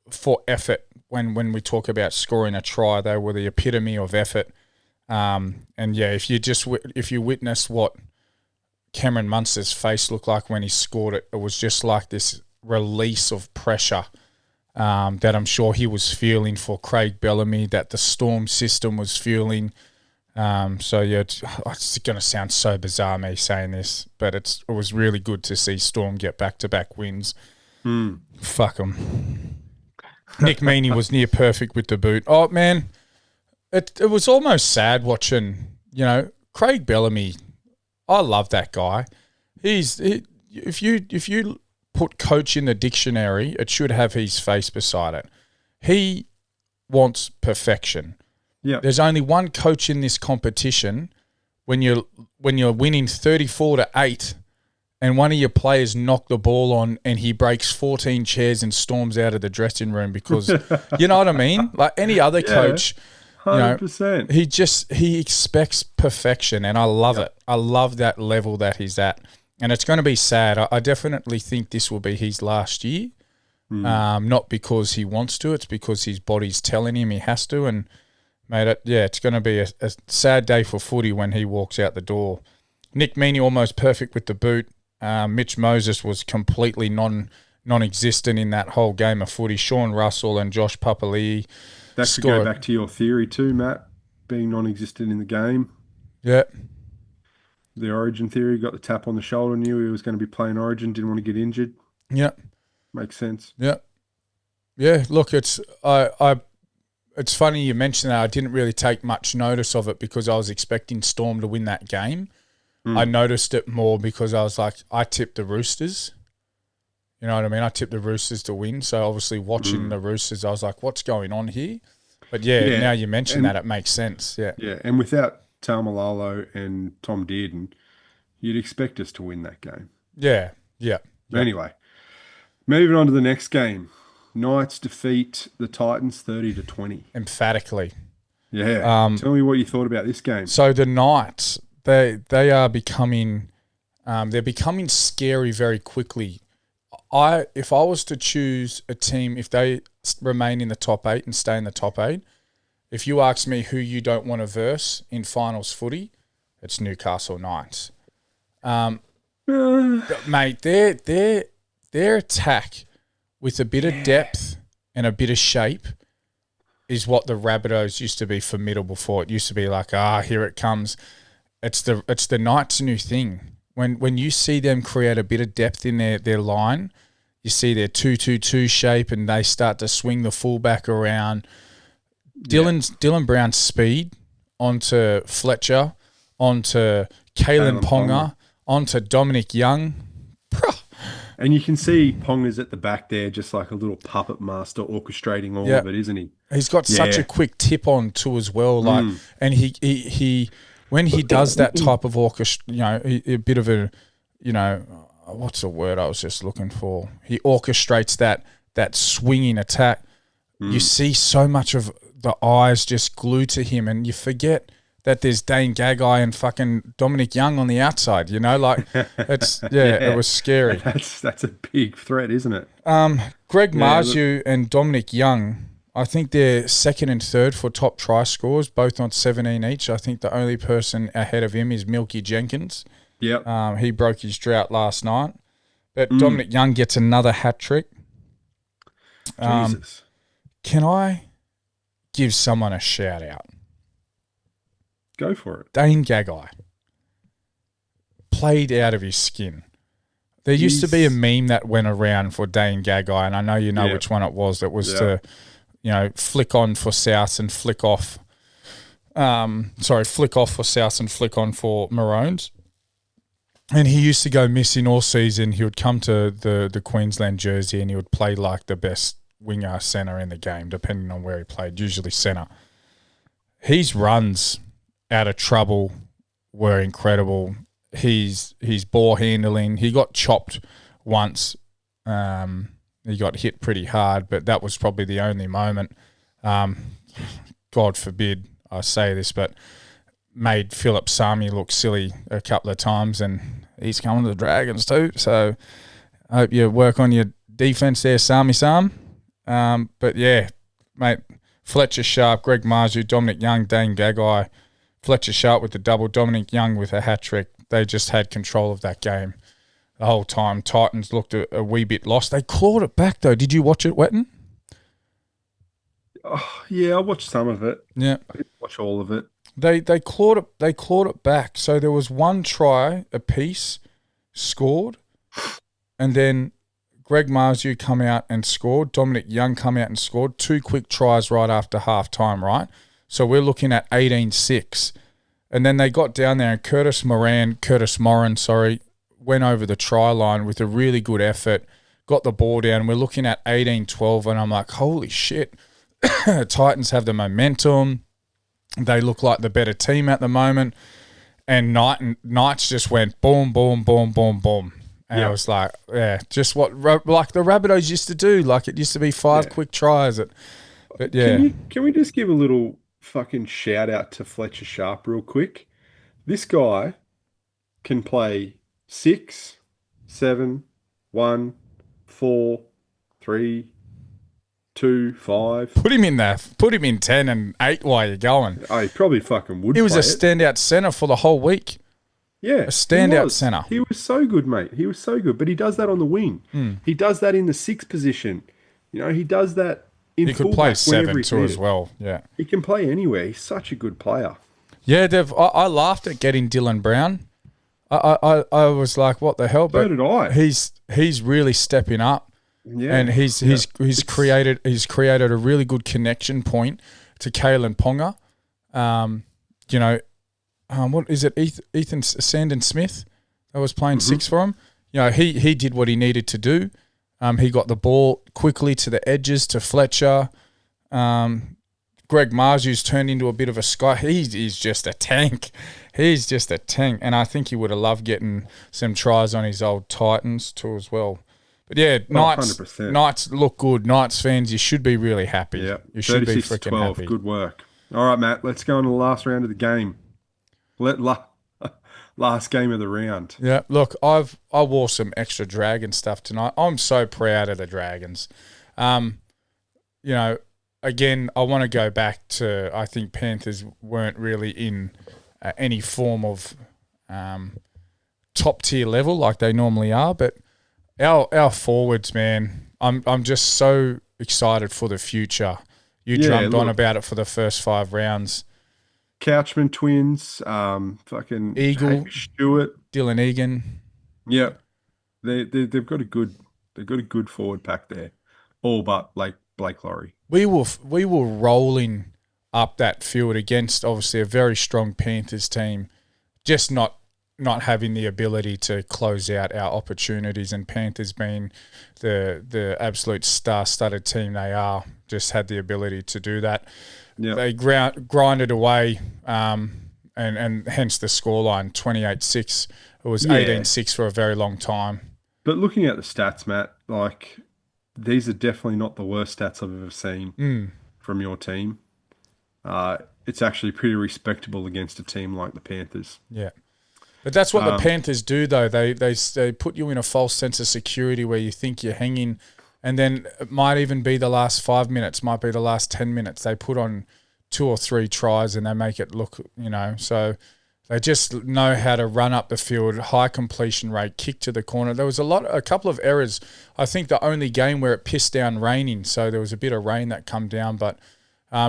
for effort. When we talk about scoring a try, they were the epitome of effort. And yeah, if you witness what Cameron Munster's face looked like when he scored it, it was just like this release of pressure that I'm sure he was feeling for Craig Bellamy, that the Storm system was feeling. So yeah, it's going to sound so bizarre me saying this, but it was really good to see Storm get back-to-back wins. Fuck them. Nick Meaney was near perfect with the boot. Oh man, it was almost sad watching. Craig Bellamy. I love that guy. If you put coach in the dictionary, it should have his face beside it. He wants perfection. Yeah. There's only one coach in this competition when you're winning 34-8 and one of your players knock the ball on and he breaks 14 chairs and storms out of the dressing room because you know what I mean? Like any other coach, 100%. He expects perfection, and I love it. I love that level that he's at. And it's going to be sad. I definitely think this will be his last year. Not because he wants to, it's because his body's telling him he has to. And mate, it's going to be a sad day for footy when he walks out the door. Nick Meaney almost perfect with the boot. Mitch Moses was completely non-existent in that whole game of footy. Sean Russell and Josh Papali'i. That could go back to your theory too, Matt, being non-existent in the game. Yeah. The Origin theory, got the tap on the shoulder, knew he was going to be playing Origin, didn't want to get injured. Yeah. Makes sense. Yeah. Yeah, look, it's funny you mentioned that. I didn't really take much notice of it because I was expecting Storm to win that game. I noticed it more because I was like, I tipped the Roosters. You know what I mean? I tipped the Roosters to win. So obviously watching the Roosters, I was like, what's going on here? But yeah, now you mention that, it makes sense. Yeah. Yeah, and without Taumalolo and Tom Dearden, you'd expect us to win that game. Yeah. Anyway, moving on to the next game. Knights defeat the Titans 30-20. Emphatically. Yeah. Tell me what you thought about this game. So the Knights, they are becoming scary very quickly. If I was to choose a team, if they remain in the top 8 and stay in the top 8, if you ask me who you don't want to verse in finals footy, it's Newcastle Knights. Mate, their attack with a bit of depth and a bit of shape is what the Rabbitohs used to be formidable for. It used to be like, here it comes. It's the Knights' new thing. When you see them create a bit of depth in their line, you see their 2-2-2 shape and they start to swing the fullback around. Dylan Brown's speed onto Fletcher, onto Kalen Ponga, onto Dominic Young. And you can see Ponga's at the back there, just like a little puppet master orchestrating all of it, isn't he? He's got such a quick tip on too as well. Like, and he when he does that type of a bit of a, what's the word I was just looking for? He orchestrates that swinging attack. You see so much of the eyes just glued to him, and you forget that there's Dane Gagai and fucking Dominic Young on the outside. It was scary. That's a big threat, isn't it? Greg Marju and Dominic Young, I think they're second and third for top try scores, both on 17 each. I think the only person ahead of him is Milky Jenkins. Yep. He broke his drought last night. But Dominic Young gets another hat trick. Jesus. Can I give someone a shout out? Go for it. Dane Gagai played out of his skin. There used to be a meme that went around for Dane Gagai, and I know you know which one it was. That was to, flick on for South and flick off. Flick off for South and flick on for Maroons. And he used to go missing all season. He would come to the Queensland jersey and he would play like the best winger centre in the game, depending on where he played, usually centre. His runs out of trouble were incredible. His ball handling, he got chopped once. He got hit pretty hard, but that was probably the only moment. God forbid I say this, but made Philip Sami look silly a couple of times, and he's coming to the Dragons too. So I hope you work on your defence there, Sami Sam. But yeah, mate, Fletcher Sharp, Greg Marju, Dominic Young, Dane Gagai, Fletcher Sharp with the double, Dominic Young with a hat-trick. They just had control of that game the whole time. Titans looked a wee bit lost. They clawed it back though. Did you watch it, Wetton? Oh, yeah, I watched some of it. Yeah. I didn't watch all of it. They clawed it back. So there was one try apiece scored, and then Greg Marzu come out and scored. Dominic Young come out and scored. 2 quick tries right after half time, right? So we're looking at 18-6. And then they got down there and Curtis Moran, went over the try line with a really good effort, got the ball down. We're looking at 18-12, and I'm like, holy shit. Titans have the momentum. They look like the better team at the moment. And Knights just went boom, boom, boom, boom, boom. And I was like, yeah, just what like the Rabbitohs used to do. Like it used to be 5 quick tries. But yeah. Can we just give a little fucking shout out to Fletcher Sharp real quick? This guy can play 6, 7, 1, 4, 3, 2, 5. Put him in there. Put him in 10 and 8 while you're going. Oh, he probably fucking would. He was a standout centre for the whole week. Yeah. A standout centre. He was so good, mate. He was so good. But he does that on the wing. He does that in the 6th position. You know, he does that in fullback. He could play 7 too as well. Yeah. He can play anywhere. He's such a good player. Yeah, I laughed at getting Dylan Brown. I was like, what the hell? So did I. He's really stepping up. Yeah, and he's created a really good connection point to Kalen Ponga. What is it? Ethan Sandon Smith that was playing 6 for him. You know, he did what he needed to do. He got the ball quickly to the edges to Fletcher. Greg Marju's turned into a bit of a sky. He's just a tank. He's just a tank, and I think he would have loved getting some tries on his old Titans too as well. But yeah, Knights look good. Knights fans, you should be really happy. Yeah, you should be freaking happy. Good work. All right, Matt, let's go on to the last round of the game. Last game of the round. Yeah, look, I wore some extra Dragon stuff tonight. I'm so proud of the Dragons. Again, I want to go back to, I think Panthers weren't really in any form of top tier level like they normally are, but our forwards, man, I'm just so excited for the future. You jumped on about it for the first 5 rounds. Couchman twins, fucking Eagle, Stewart, Dylan Egan. Yeah, they've got a good forward pack there, all but like Blake Laurie. We were rolling up that field against obviously a very strong Panthers team, just not having the ability to close out our opportunities, and Panthers being the absolute star-studded team they are, just had the ability to do that. Yep. They grinded away, and hence the scoreline, 28-6. It was 18-6 for a very long time. But looking at the stats, Matt, like these are definitely not the worst stats I've ever seen from your team. It's actually pretty respectable against a team like the Panthers. Yeah. But that's what the Panthers do, though. They put you in a false sense of security where you think you're hanging, and then it might even be the last 5 minutes, might be the last 10 minutes. They put on 2 or 3 tries and they make it look, so they just know how to run up the field, high completion rate, kick to the corner. There was a couple of errors. I think the only game where it pissed down raining, so there was a bit of rain that come down, but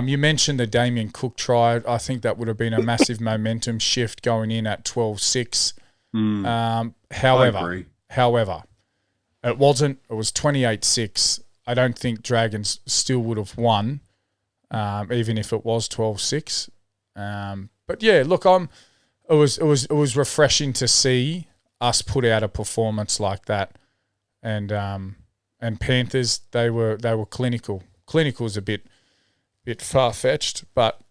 you mentioned the Damien Cook try. I think that would have been a massive momentum shift going in at 12-6. However, it wasn't. It was 28-6. I don't think Dragons still would have won, even if it was 12-6. But yeah, look, it was refreshing to see us put out a performance like that. And Panthers, they were clinical. Clinical's a bit far-fetched, but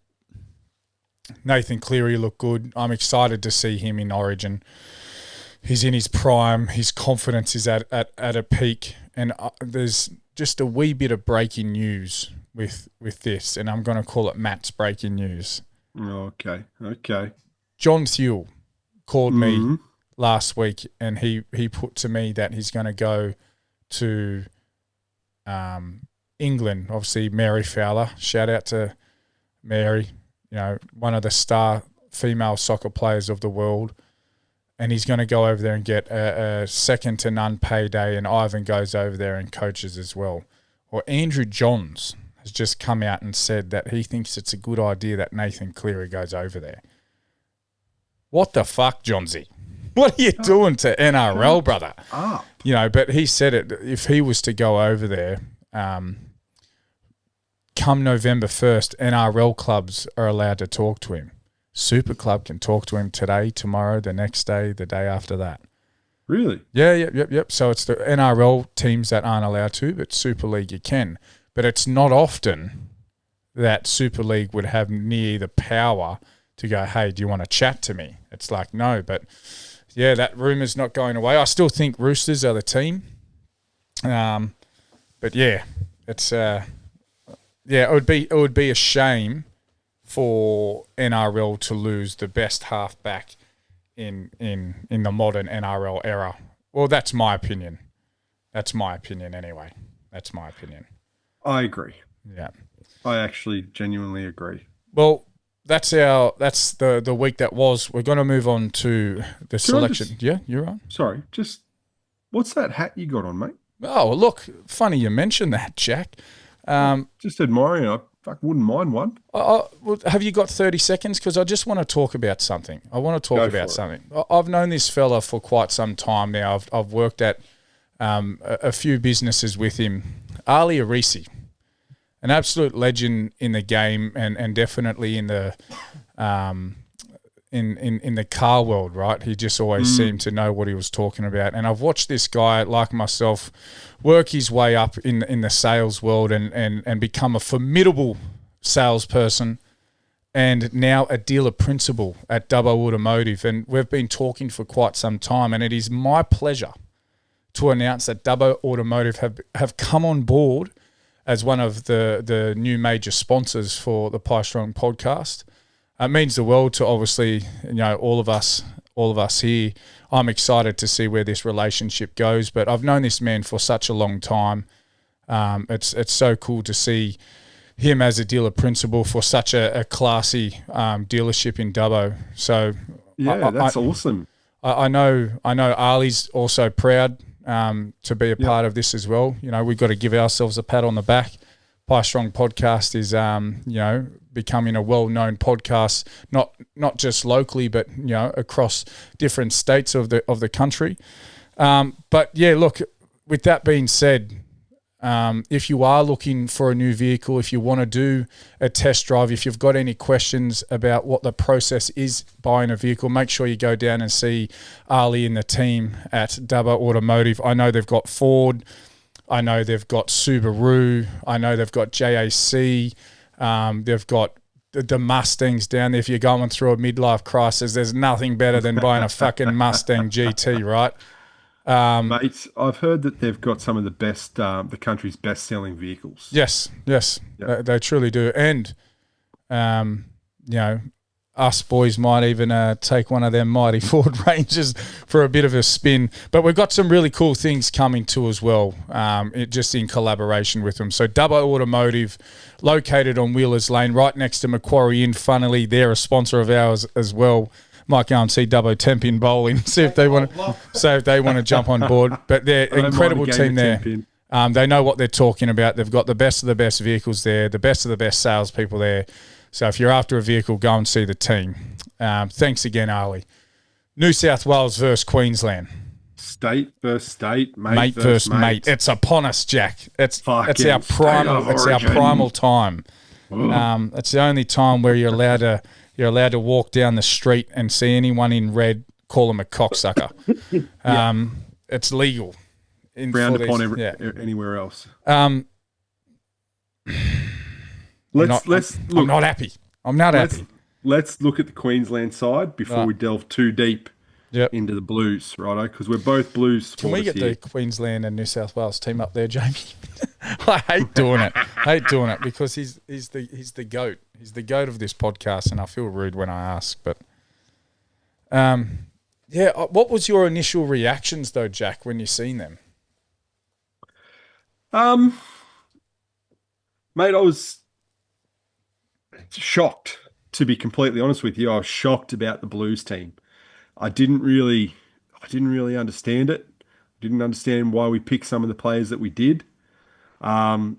Nathan Cleary looked good. I'm excited to see him in Origin. He's in his prime. His confidence is at a peak. And there's just a wee bit of breaking news with this, and I'm going to call it Matt's breaking news. Okay. John Thewell called me last week, and he put to me that he's going to go to England. Obviously, Mary Fowler. Shout out to Mary, one of the star female soccer players of the world. And he's going to go over there and get a second to none payday, and Ivan goes over there and coaches as well. Or Andrew Johns has just come out and said that he thinks it's a good idea that Nathan Cleary goes over there. What the fuck, Johnsy? What are you doing to NRL, brother? But he said it. If he was to go over there, come November 1st, NRL clubs are allowed to talk to him. Super Club can talk to him today, tomorrow, the next day, the day after that. Really? Yeah, yep. So it's the NRL teams that aren't allowed to, but Super League you can. But it's not often that Super League would have near the power to go, hey, do you want to chat to me? It's like, no. But, yeah, that rumour's not going away. I still think Roosters are the team. But, yeah, it's it would be a shame for NRL to lose the best halfback in the modern NRL era. Well, that's my opinion. That's my opinion anyway. That's my opinion. I agree. Yeah. I actually genuinely agree. Well, that's the week that was. We're going to move on to the selection. Yeah, you're right. Sorry, just what's that hat you got on, mate? Oh, look, funny you mentioned that, Jack. Just admiring it. I wouldn't mind one. Well, have you got 30 seconds? Because I just want to talk about something. I've known this fella for quite some time now. I've worked at a few businesses with him. Ali Arisi, an absolute legend in the game and definitely in the in the car world, right? He just always seemed to know what he was talking about. And I've watched this guy, like myself, work his way up in the sales world and become a formidable salesperson and now a dealer principal at Dubbo Automotive. And we've been talking for quite some time, and it is my pleasure to announce that Dubbo Automotive have come on board as one of the new major sponsors for the Pie Strong podcast. It means the world to obviously, all of us here. I'm excited to see where this relationship goes, but I've known this man for such a long time. It's so cool to see him as a dealer principal for such a classy dealership in Dubbo. So yeah, that's awesome. I know Ali's also proud to be a part of this as well. We've got to give ourselves a pat on the back. Pie Strong podcast is becoming a well-known podcast, not just locally, but across different states of the country. But yeah, look. With that being said, if you are looking for a new vehicle, if you want to do a test drive, if you've got any questions about what the process is buying a vehicle, make sure you go down and see Ali and the team at Dubbo Automotive. I know they've got Ford. I know they've got Subaru. I know they've got JAC. They've got the Mustangs down there. If you're going through a midlife crisis, there's nothing better than buying a fucking Mustang GT, right? Mate, I've heard that they've got some of the best, the country's best-selling vehicles. Yes, yep. They truly do. And, us boys might even take one of them mighty Ford Rangers for a bit of a spin. But we've got some really cool things coming too as well, just in collaboration with them. So Dubbo Automotive, located on Wheelers Lane, right next to Macquarie Inn. Funnily, they're a sponsor of ours as well. Might go and see Dubbo Tempin Bowling, see if they want to jump on board. But they're an incredible team there. They know what they're talking about. They've got the best of the best vehicles there, the best of the best salespeople there. So if you're after a vehicle, go and see the team. Thanks again, Ali. New South Wales versus Queensland. State versus state, mate versus mate. It's upon us, Jack. It's our primal time. It's the only time where you're allowed to walk down the street and see anyone in red call him a cocksucker. It's legal. Frowned upon anywhere else. Let's look. I'm not happy. I'm not happy. Let's look at the Queensland side before we delve too deep into the Blues, righto? Because we're both Blues supporters. Can we get the Queensland and New South Wales team up there, Jamie? I hate doing it. Because he's the goat. He's the goat of this podcast, and I feel rude when I ask. But what was your initial reactions though, Jack, when you seen them? Mate, I was shocked. To be completely honest with you, I was shocked about the Blues team. I didn't really understand it. Didn't understand why we picked some of the players that we did. But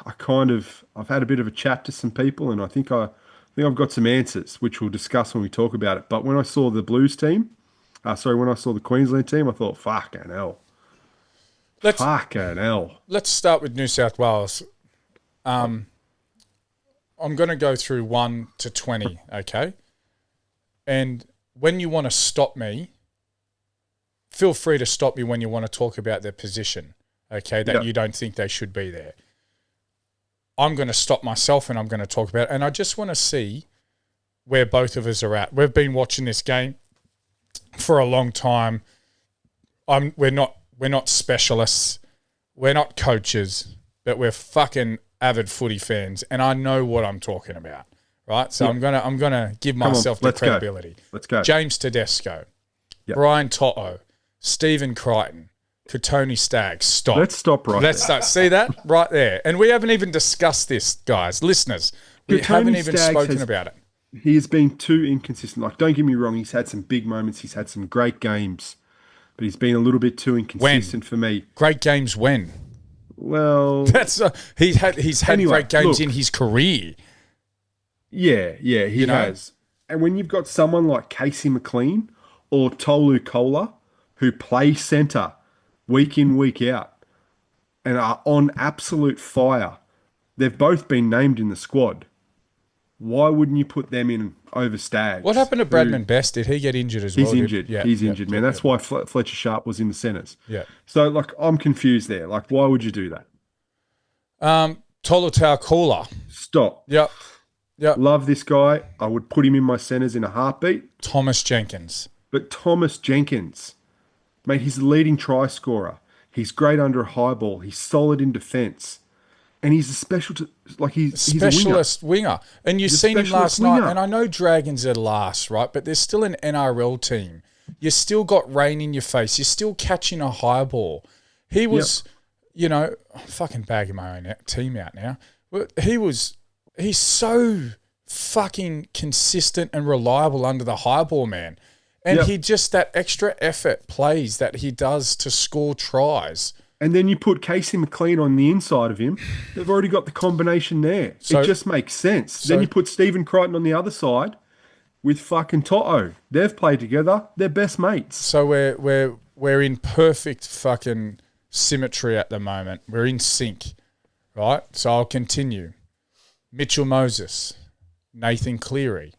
I've had a bit of a chat to some people, and I think I've got some answers, which we'll discuss when we talk about it. But when I saw the Blues team, when I saw the Queensland team, I thought, fucking hell. Let's start with New South Wales. I'm going to go through 1 to 20, okay? And when you want to stop me, feel free to stop me when you want to talk about their position, okay, that you don't think they should be there. I'm going to stop myself and I'm going to talk about it. And I just want to see where both of us are at. We've been watching this game for a long time. We're not specialists. We're not coaches, but we're fucking avid footy fans, and I know what I'm talking about, right? So I'm gonna give myself the credibility. Let's go. James Tedesco, Brian Toto, Stephen Crichton, Katoni Staggs. Stop. Let's stop right Let's start. See that? Right there. And we haven't even discussed this, guys. Listeners, we haven't even spoken about it. He has been too inconsistent. Like, don't get me wrong, he's had some big moments. He's had some great games, but he's been a little bit too inconsistent for me. Great games when? Well, he's had great games in his career. Yeah, he has. And when you've got someone like Casey McLean or Tolu Kola who play centre week in, week out and are on absolute fire, they've both been named in the squad. Why wouldn't you put them in over Staggs? What happened to Bradman Best? Did he get injured as well? He's injured. He's injured, man. That's why Fletcher Sharp was in the centres. Yeah. So, I'm confused there. Why would you do that? Tolutau Kola. Stop. Yep. Love this guy. I would put him in my centres in a heartbeat. Thomas Jenkins. But Thomas Jenkins, mate, he's the leading try scorer. He's great under a high ball. He's solid in defence. And he's a specialist winger. And you've seen him last night. And I know Dragons are last, right? But there's still an NRL team. You still got rain in your face. You're still catching a high ball. He was, I'm fucking bagging my own team out now. He's so fucking consistent and reliable under the high ball, man. And he just, that extra effort plays that he does to score tries. And then you put Casey McLean on the inside of him. They've already got the combination there. It just makes sense. Then you put Stephen Crichton on the other side with fucking Toto. They've played together. They're best mates. So we're in perfect fucking symmetry at the moment. We're in sync, right? So I'll continue. Mitchell Moses, Nathan Cleary.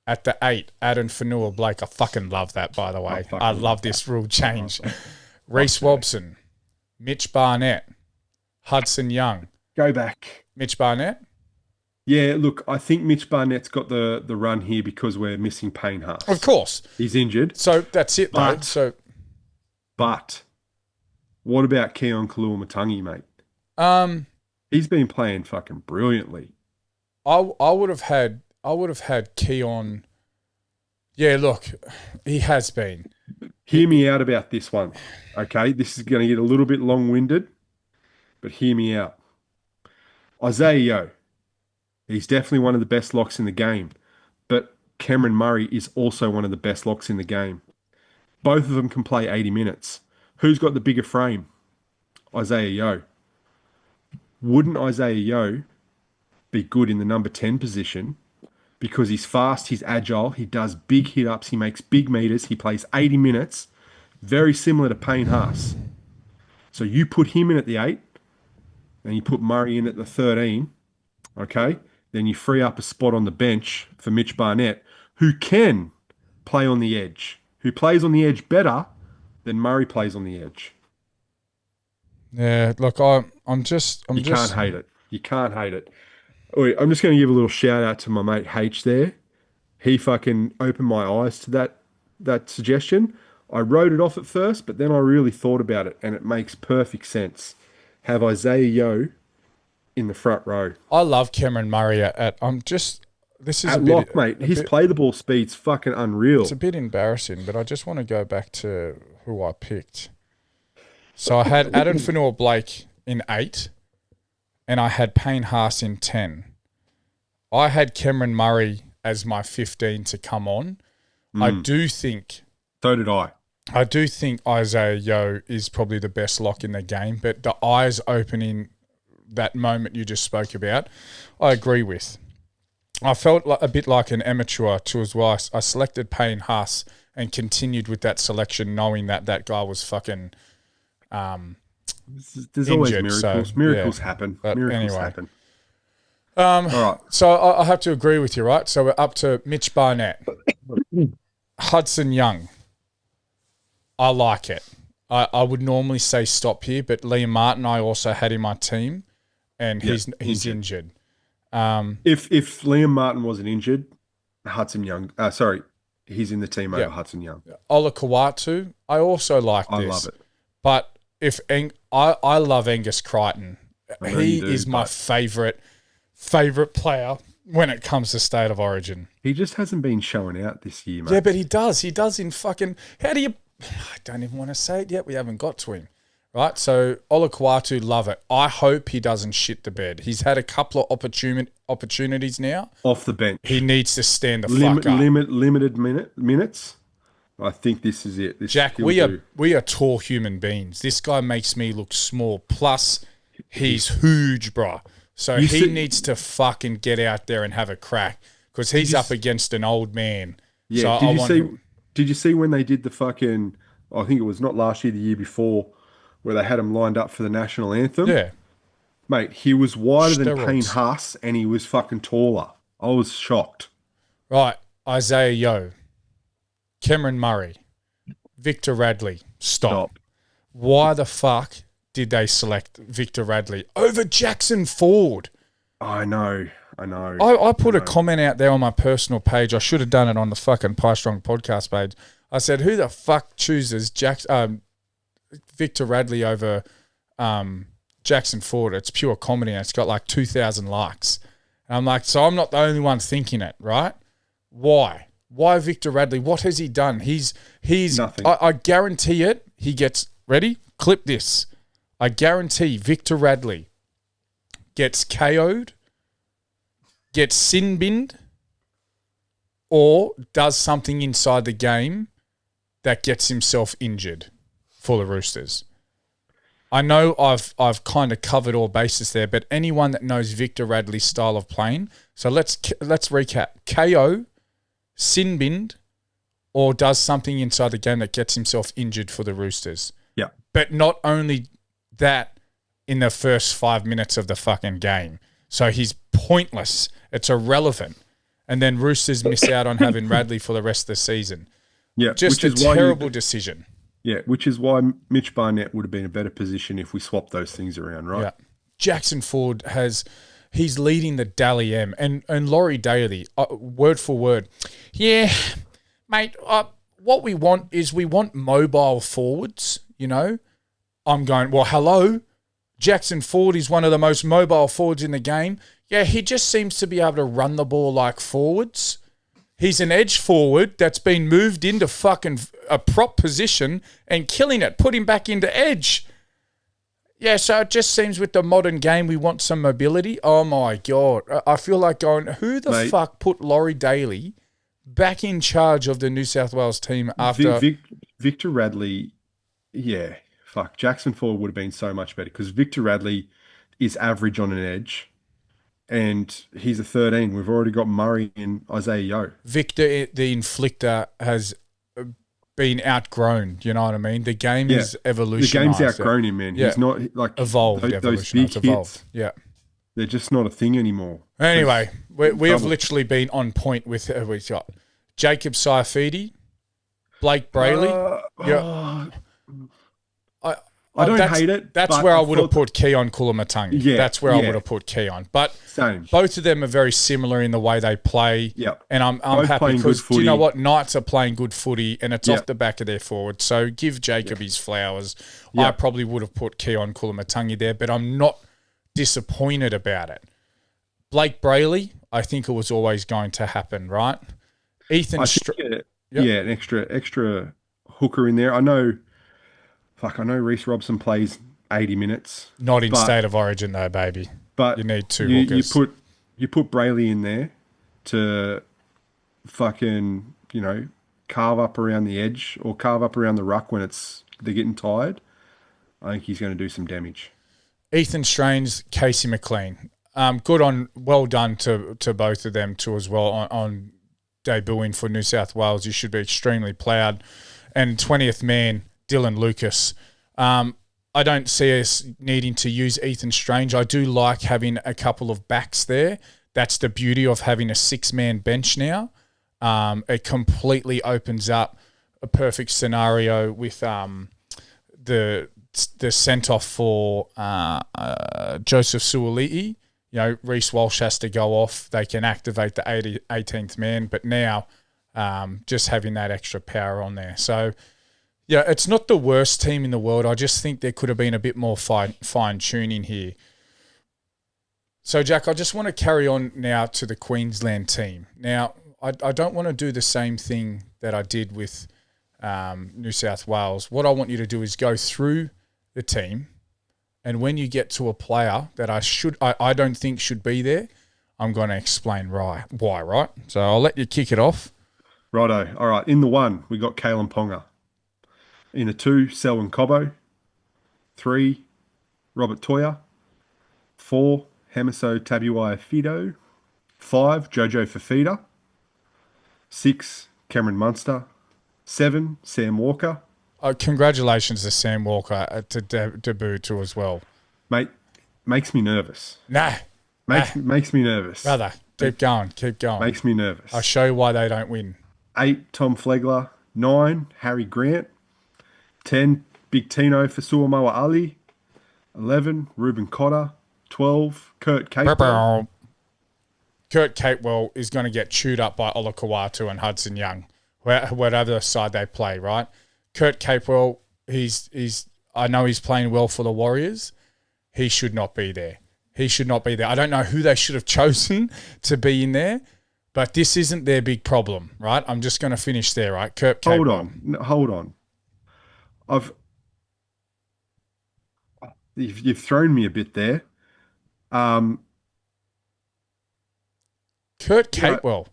At the 8, Adam Fanua Blake. I fucking love that, by the way. I love this rule change. Reece Wobson. Mitch Barnett, Hudson Young. Go back. Mitch Barnett? Yeah, look, I think Mitch Barnett's got the run here because we're missing Payne Haas. Of course. He's injured. So that's it, though. But what about Keon Kalua-Matangi, mate? He's been playing fucking brilliantly. I would have had Keon. Yeah, look, he has been. Hear me out about this one, okay? This is going to get a little bit long-winded, but hear me out. Isaiah Yeo, he's definitely one of the best locks in the game, but Cameron Murray is also one of the best locks in the game. Both of them can play 80 minutes. Who's got the bigger frame? Isaiah Yeo. Wouldn't Isaiah Yeo be good in the number 10 position? Because he's fast, he's agile, he does big hit-ups, he makes big meters, he plays 80 minutes, very similar to Payne Haas. So you put him in at the 8, and you put Murray in at the 13, okay? Then you free up a spot on the bench for Mitch Barnett, who can play on the edge, who plays on the edge better than Murray plays on the edge. Yeah, look, I'm just can't hate it. You can't hate it. Wait, I'm just going to give a little shout out to my mate H there. He fucking opened my eyes to that suggestion. I wrote it off at first, but then I really thought about it, and it makes perfect sense. Have Isaiah Yeo in the front row. I love Cameron Murray at this is at a bit, lock, mate. His play the ball speed's fucking unreal. It's a bit embarrassing, but I just want to go back to who I picked. So I had Adam Fanua-Blake in 8, and I had Payne Haas in 10. I had Cameron Murray as my 15 to come on. I do think... So did I. I do think Isaiah Yeo is probably the best lock in the game, but the eyes opening that moment you just spoke about, I agree with. I felt a bit like an amateur too as well. I selected Payne Haas and continued with that selection knowing that guy was fucking... There's always miracles. Miracles happen. Miracles happen. All right. So I have to agree with you, right? So we're up to Mitch Barnett. Hudson Young. I like it. I would normally say stop here, but Liam Martin I also had in my team, and he's injured. If Liam Martin wasn't injured, Hudson Young, he's in the team over Hudson Young. Ola Kawatu, I also like this. I love it. But I love Angus Crichton. He is my favourite player when it comes to State of Origin. He just hasn't been showing out this year, mate. Yeah, but he does. He does in fucking... How do you... I don't even want to say it yet. We haven't got to him. Right? So, Ola Kawatu, love it. I hope he doesn't shit the bed. He's had a couple of opportunities now. Off the bench. He needs to stand the fuck up. Limited minutes. I think this is it. Jack, we are tall human beings. This guy makes me look small. Plus, he's huge, bro. So he needs to fucking get out there and have a crack because he's up against an old man. Yeah. So did you see when they did the fucking? I think it was not last year, the year before, where they had him lined up for the national anthem. Yeah, mate, he was wider than Payne Haas, and he was fucking taller. I was shocked. Right, Isaiah Yeo, Cameron Murray, Victor Radley. Stop. Why the fuck did they select Victor Radley over Jackson Ford? I know. I put a comment out there on my personal page. I should have done it on the fucking Pie Strong podcast page. I said, who the fuck chooses Victor Radley over Jackson Ford? It's pure comedy, and it's got like 2,000 likes. And I'm like, so I'm not the only one thinking it, right? Why? Why Victor Radley? What has he done? He's nothing. I guarantee it. He gets ready. Clip this. I guarantee Victor Radley gets KO'd, gets sin binned, or does something inside the game that gets himself injured for the Roosters. I know I've kind of covered all bases there, but anyone that knows Victor Radley's style of playing, so let's recap. KO, sin binned, or does something inside the game that gets himself injured for the Roosters. Yeah. But not only that in the first 5 minutes of the fucking game. So he's pointless. It's irrelevant. And then Roosters miss out on having Radley for the rest of the season. Yeah. Just a terrible decision. Yeah, which is why Mitch Barnett would have been a better position if we swapped those things around, right? Yeah. Jackson Ford he's leading the Dally M. And Laurie Daly, word for word. Yeah, mate, what we want is we want mobile forwards, you know. I'm going, well, hello. Jackson Ford is one of the most mobile forwards in the game. Yeah, he just seems to be able to run the ball like forwards. He's an edge forward that's been moved into fucking a prop position and killing it. Put him back into edge. Yeah, so it just seems with the modern game we want some mobility. Oh, my God. I feel like going, who the fuck put Laurie Daly back in charge of the New South Wales team after... Victor Radley, yeah, fuck. Jackson Ford would have been so much better because Victor Radley is average on an edge. And he's a 13. We've already got Murray and Isaiah Yeo. Victor, the inflictor, has been outgrown. You know what I mean? The game is evolutionized. The game's outgrown him, man. Yeah. He's not like evolved. Those big hits. Yeah, they're just not a thing anymore. Anyway, we have literally been on point with we've got Jacob Saifidi, Blake Brayley. I don't hate it. That's where I would have put Keon Kulamattangi. Yeah, that's where I would have put Keon. But same. Both of them are very similar in the way they play. Yeah, and I'm happy because do you know what? Knights are playing good footy, and it's off the back of their forward. So give Jacob his flowers. I probably would have put Keon Kulamattangi there, but I'm not disappointed about it. Blake Brayley, I think it was always going to happen, right? Ethan, an extra hooker in there. I know Reece Robson plays 80 minutes. Not in State of Origin though, baby. But you need two hookers. You put Brayley in there to fucking, carve up around the edge or carve up around the ruck when they're getting tired. I think he's going to do some damage. Ethan Strange, Casey McLean. Well done to both of them too as well on debuting for New South Wales. You should be extremely proud. And 20th man, Dylan Lucas. I don't see us needing to use Ethan Strange. I do like having a couple of backs there. That's the beauty of having a 6-man bench now. It completely opens up a perfect scenario with the sent-off for Joseph Suoli'i. Reece Walsh has to go off. They can activate the 18th man, but now just having that extra power on there. So, yeah, it's not the worst team in the world. I just think there could have been a bit more fine-tuning here. So, Jack, I just want to carry on now to the Queensland team. Now, I don't want to do the same thing that I did with New South Wales. What I want you to do is go through the team, and when you get to a player that I don't think should be there, I'm going to explain why, right? So I'll let you kick it off. Righto. All right. In the 1, we got Kalen Ponga. In the 2, Selwyn Cobbo. 3, Robert Toya. 4, Hemiso Tabuai-Fidow. 5, Jojo Fafita. 6, Cameron Munster. 7, Sam Walker. Congratulations to Sam Walker to debut too as well. Mate, makes me nervous. Makes me nervous. Brother, keep going. Makes me nervous. I'll show you why they don't win. 8, Tom Flegler. 9, Harry Grant. 10, Big Tino Fasuamoa Ali. 11, Ruben Cotter. 12, Kurt Capewell. Kurt Capewell is going to get chewed up by Olakau'atu and Hudson Young, whatever side they play, right? Kurt Capewell, I know he's playing well for the Warriors. He should not be there. I don't know who they should have chosen to be in there, but this isn't their big problem, right? I'm just going to finish there, right? Kurt Capewell. Hold on. You've thrown me a bit there. Kurt Capewell.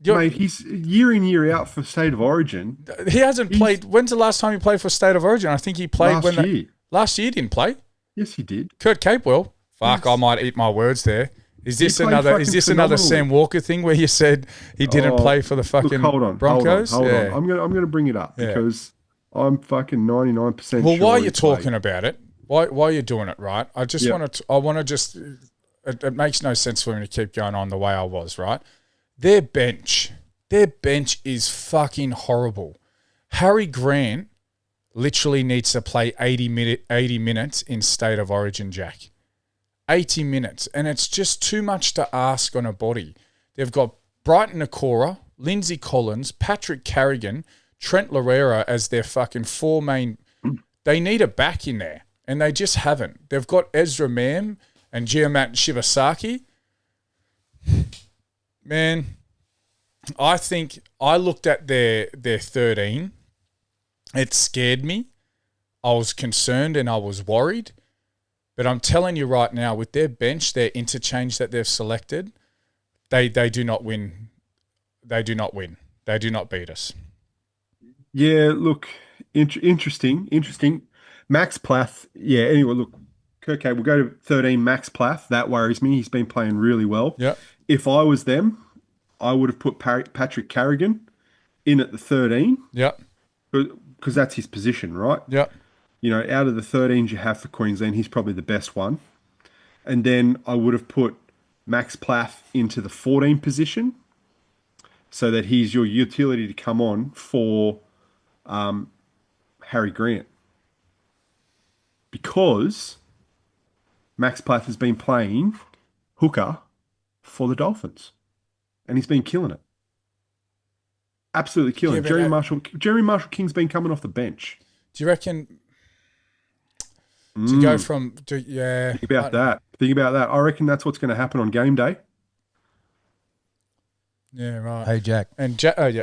Mate, he's year in, year out for State of Origin. He hasn't played. When's the last time he played for State of Origin? I think he played last year. Last year didn't play. Yes, he did. Kurt Capewell. Fuck, I might eat my words there. Is this another Sam Walker thing where you said he didn't play for the fucking Broncos? Hold on. I'm going to bring it up because I'm fucking 99% sure. Well, why are you talking about it? Why are you doing it, right? I just want to. It makes no sense for me to keep going on the way I was, right? Their bench is fucking horrible. Harry Grant literally needs to play 80 minutes in State of Origin, Jack. 80 minutes. And it's just too much to ask on a body. They've got Brighton Okora, Lindsay Collins, Patrick Carrigan, Trent Larera as their fucking 4 main. They need a back in there, and they just haven't. They've got Ezra Mam and Giamat Shibasaki. Man, I think I looked at their 13. It scared me. I was concerned and I was worried. But I'm telling you right now, with their bench, their interchange that they've selected, they do not win. They do not win. They do not beat us. Yeah, look, interesting. Max Plath, yeah, anyway, look, okay, we'll go to 13, Max Plath. That worries me. He's been playing really well. Yeah. If I was them, I would have put Patrick Carrigan in at the 13. Yeah. Because that's his position, right? Yeah. Out of the 13s you have for Queensland, he's probably the best one. And then I would have put Max Plath into the 14 position. so that he's your utility to come on for Harry Grant. Because Max Plath has been playing hooker for the Dolphins. And he's been killing it. Absolutely killing it. Jerry Marshall King's been coming off the bench. Do you reckon to go from... Think about that. I reckon that's what's going to happen on game day. Yeah, right. Hey, Jack. And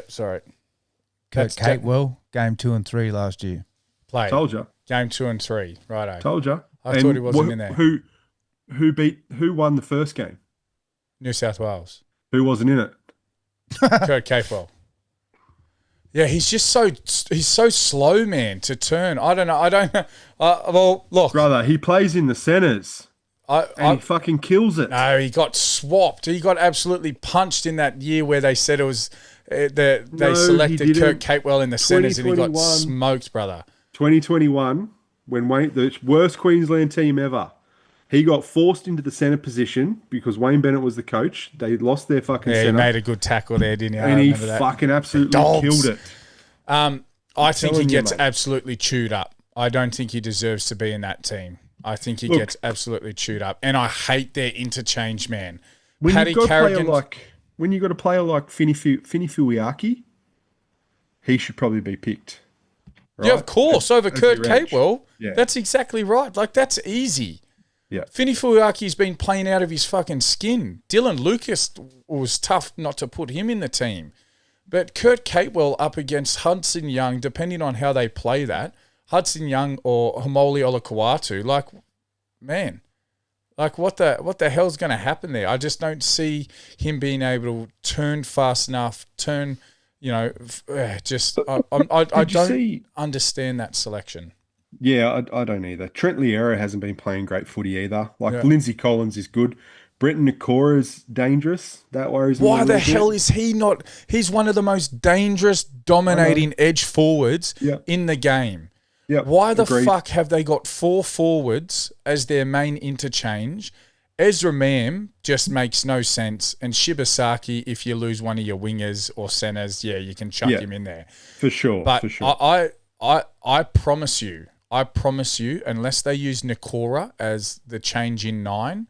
sorry. Kurt Capewell, game 2 and 3 last year. Played. Told you. Game 2 and 3. Righto. Told you. I thought he wasn't in there. Who won the first game? New South Wales. Who wasn't in it? Kurt Capewell. Yeah, he's so slow, man, to turn. I don't know. Well, look. Brother, he plays in the centres. And he fucking kills it. No, he got swapped. He got absolutely punched in that year where they said it was they selected Kurt Capewell in the centres and he got smoked, brother. 2021, when Wayne, the worst Queensland team ever, he got forced into the centre position because Wayne Bennett was the coach. They lost their fucking centre. He made a good tackle there, didn't he? And he fucking absolutely killed it. I think he gets absolutely chewed up. I don't think he deserves to be in that team. I think he gets absolutely chewed up. And I hate their interchange, man. When you've got a player like Fini Fuiaki, he should probably be picked. Right? Yeah, of course, over Kurt Capewell. Yeah. That's exactly right. Like, that's easy. Yeah. Fini Fuiaki's been playing out of his fucking skin. Dylan Lucas was tough not to put him in the team. But Kurt Capewell up against Hudson Young, depending on how they play that, Hudson Young or Hamoli Olakau'atu, like, man, like what the hell's going to happen there? I just don't see him being able to turn fast enough, I don't understand that selection. Yeah, I don't either. Trent Liero hasn't been playing great footy either. Lindsay Collins is good. Brenton Nakora is dangerous. That worries me. Why the hell is he not? He's one of the most dangerous, dominating edge forwards in the game. Yeah. Why the fuck have they got 4 forwards as their main interchange? Ezra Mam just makes no sense. And Shibasaki, if you lose one of your wingers or centers, you can chuck him in there. For sure. But for sure. I promise you, unless they use Nakora as the change in 9,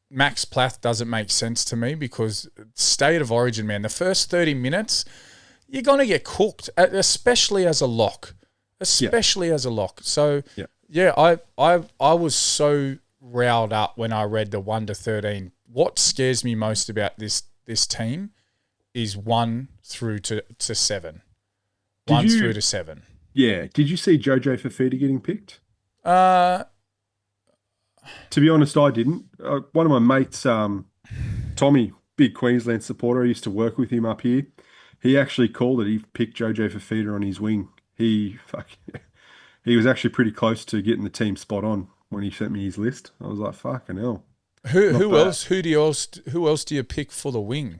Max Plath doesn't make sense to me because state of origin, man, the first 30 minutes, you're going to get cooked, especially as a lock. So, I was so riled up when I read the 1 to 13. What scares me most about this team is 1 through to 7. Through to 7. Yeah. Did you see Jojo Fafita getting picked? To be honest, I didn't. One of my mates, Tommy, big Queensland supporter, I used to work with him up here. He actually called it. He picked Jojo Fafita on his wing. He was actually pretty close to getting the team spot on when he sent me his list. I was like, fucking hell. Who else do you pick for the wing?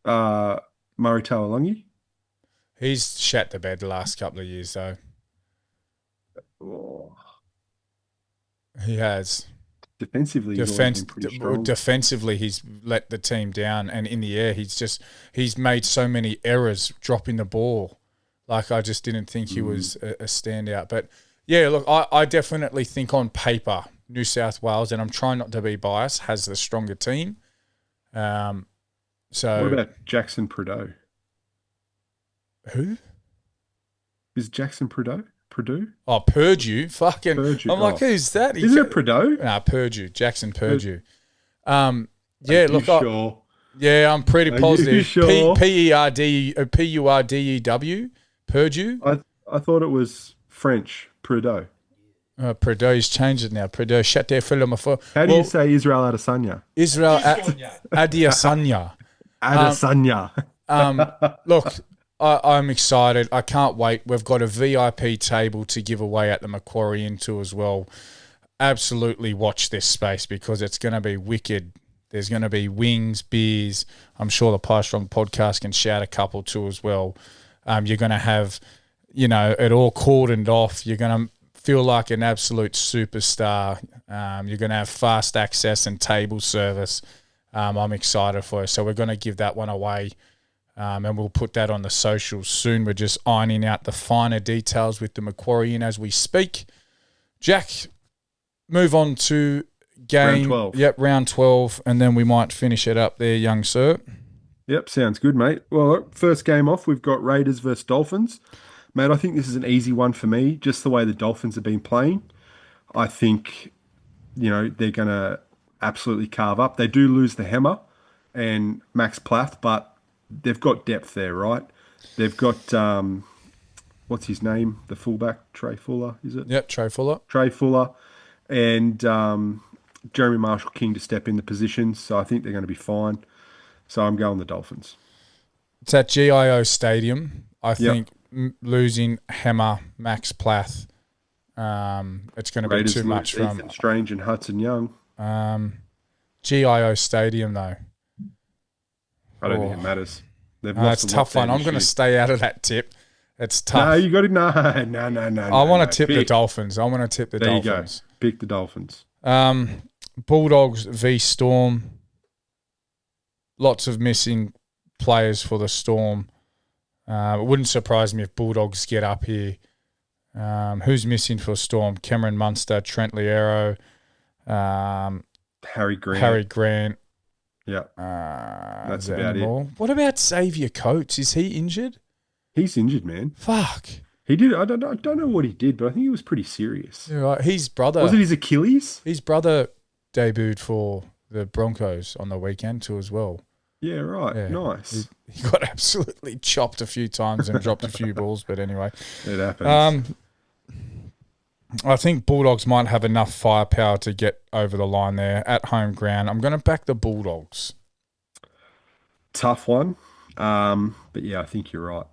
Murray Taulagi. He's shat the bed the last couple of years, though. Oh. He has. Defensively, defensively, he's let the team down, and in the air, he's made so many errors dropping the ball. Like, I just didn't think he was a standout. But yeah, look, I definitely think on paper, New South Wales, and I'm trying not to be biased, has the stronger team. So what about Jackson Purdue? Who is Jackson Purdue? Oh, Purdue. Fucking. Purdue. I'm like, who's that? Isn't it Purdue? Nah, Purdue. Jackson Purdue. Sure? Yeah, I'm pretty positive. Are you sure? P-U-R-D-E-W. Purdue. I thought it was French. Purdue. Purdue's changed it now. Purdue. Shut their foot on my foot. How do you say Israel Adesanya? Israel Adesanya. Adesanya. Look, I'm excited. I can't wait. We've got a VIP table to give away at the Macquarie Inn as well. Absolutely watch this space because it's going to be wicked. There's going to be wings, beers. I'm sure the Pie Strong podcast can shout a couple too as well. You're going to have, it all cordoned off. You're going to feel like an absolute superstar. You're going to have fast access and table service. I'm excited for it. So we're going to give that one away And we'll put that on the socials soon. We're just ironing out the finer details with the Macquarie Inn as we speak. Jack, move on to game. Round 12. Yep, round 12, and then we might finish it up there, young sir. Yep, sounds good, mate. Well, first game off, we've got Raiders versus Dolphins. Mate, I think this is an easy one for me, just the way the Dolphins have been playing. I think, they're going to absolutely carve up. They do lose the Hammer and Max Plath, but they've got depth there, right? They've got, what's his name? The fullback, Trey Fuller, is it? Yep, Trey Fuller. Trey Fuller and Jeremy Marshall-King to step in the positions, so I think they're going to be fine. So I'm going the Dolphins. It's at GIO Stadium. I think losing Hammer, Max Plath, it's going to be too much from Ethan Strange and Hudson Young. GIO Stadium, though. I don't think it matters. It's a tough one. I'm going to stay out of that tip. It's tough. No, you got it. No. I want to tip the Dolphins. I want to tip the Dolphins. There you go. Pick the Dolphins. Bulldogs v Storm. Lots of missing players for the Storm. It wouldn't surprise me if Bulldogs get up here. Who's missing for Storm? Cameron Munster, Trent Liero, Harry Grant. Yeah. That's about it. What about Xavier Coates? Is he injured? He's injured, man. Fuck. He did. I don't know what he did, but I think he was pretty serious. Yeah, right. His brother. Was it his Achilles? His brother debuted for the Broncos on the weekend too as well. Yeah, right. Yeah. Nice. He got absolutely chopped a few times and dropped a few balls, but anyway. It happens. I think Bulldogs might have enough firepower to get over the line there at home ground. I'm going to back the Bulldogs. Tough one. But yeah, I think you're right.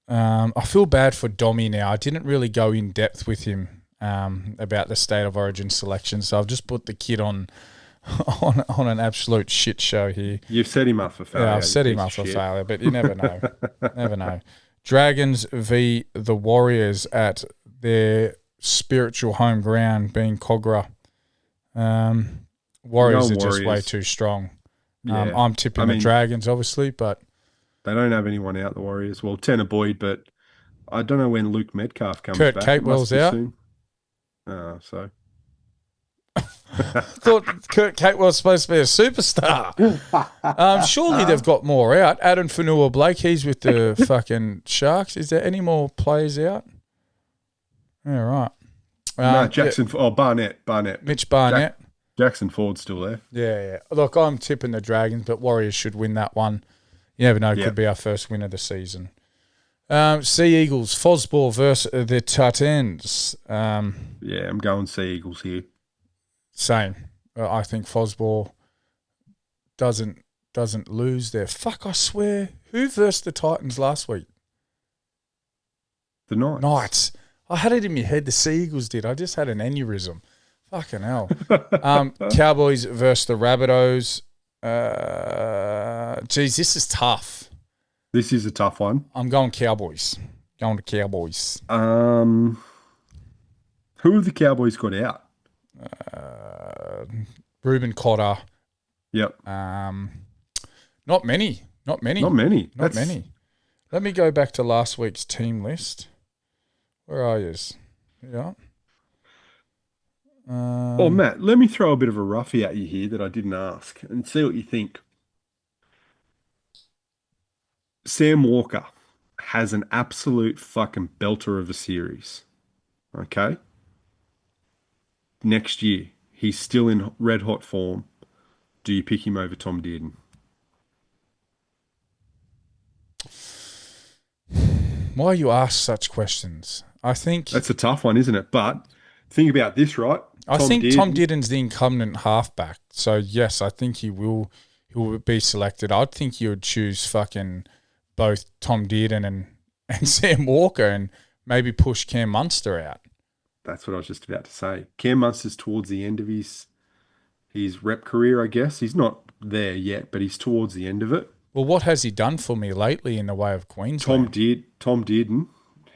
I feel bad for Dommy now. I didn't really go in depth with him about the State of Origin selection, so I've just put the kid on an absolute shit show here. You've set him up for failure. Yeah, I've set him up for failure, but you never know. Never know. Dragons v the Warriors at their spiritual home ground, being Cogra. Warriors are just way too strong. Yeah. I'm tipping the Dragons, obviously, but they don't have anyone out, the Warriors. Well, Tanner Boyd, but I don't know when Luke Metcalf comes back. Kurt Capewell's out. So thought Kurt Capewell's supposed to be a superstar. Surely they've got more out. Adam Fanua-Blake, he's with the fucking Sharks. Is there any more players out? Yeah, right. No, Jackson. Yeah. Barnett. Mitch Barnett. Jackson Ford's still there. Yeah. Look, I'm tipping the Dragons, but Warriors should win that one. You never know. It could be our first win of the season. Sea Eagles, Fosball versus the Titans. Yeah, I'm going Sea Eagles here. Same. I think Fosball doesn't lose there. Fuck, I swear. Who versed the Titans last week? The Knights. I had it in my head. The Sea Eagles did. I just had an aneurysm. Fucking hell. Cowboys versus the Rabbitohs. Geez, this is tough. This is a tough one. I'm going Cowboys. Going to Cowboys. Who have the Cowboys got out? Reuben Cotter. Yep. Not many. Not many. Let me go back to last week's team list. Where are you? Yeah. Matt, let me throw a bit of a roughie at you here that I didn't ask and see what you think. Sam Walker has an absolute fucking belter of a series. Okay? Next year, he's still in red hot form. Do you pick him over Tom Dearden? Why you ask such questions? I think that's a tough one, isn't it? But think about this, right? I think Tom Dearden's the incumbent halfback. So yes, I think he will be selected. I'd think you would choose fucking both Tom Dearden and Sam Walker and maybe push Cam Munster out. That's what I was just about to say. Cam Munster's towards the end of his rep career, I guess. He's not there yet, but he's towards the end of it. Well, what has he done for me lately in the way of Queensland? Tom Dearden,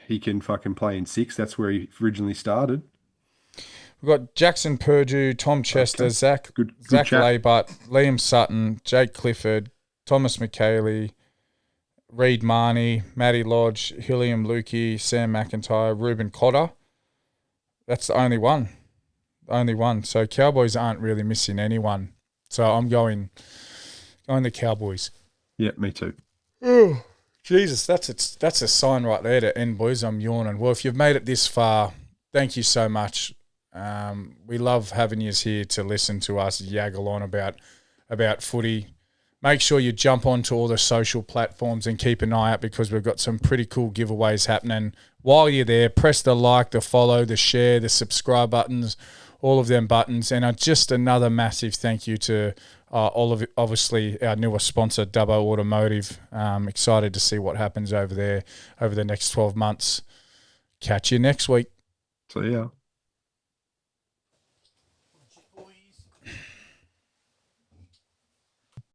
he can fucking play in 6. That's where he originally started. We've got Jackson Purdue, Tom Chester, Zach good Labart, Liam Sutton, Jake Clifford, Thomas McKaylee, Reed Marnie, Matty Lodge, Hilliam Lukey, Sam McIntyre, Ruben Cotter. That's the only one. So Cowboys aren't really missing anyone. So I'm going the Cowboys. Yeah, me too. Oh, Jesus, that's a sign right there to end, boys. I'm yawning. Well, if you've made it this far, thank you so much. We love having you here to listen to us yaggle on about footy. Make sure you jump onto all the social platforms and keep an eye out because we've got some pretty cool giveaways happening. While you're there, press the like, the follow, the share, the subscribe buttons, all of them buttons. And just another massive thank you to obviously our newest sponsor, Dubbo Automotive. Excited to see what happens over there over the next 12 months. Catch you next week. See ya.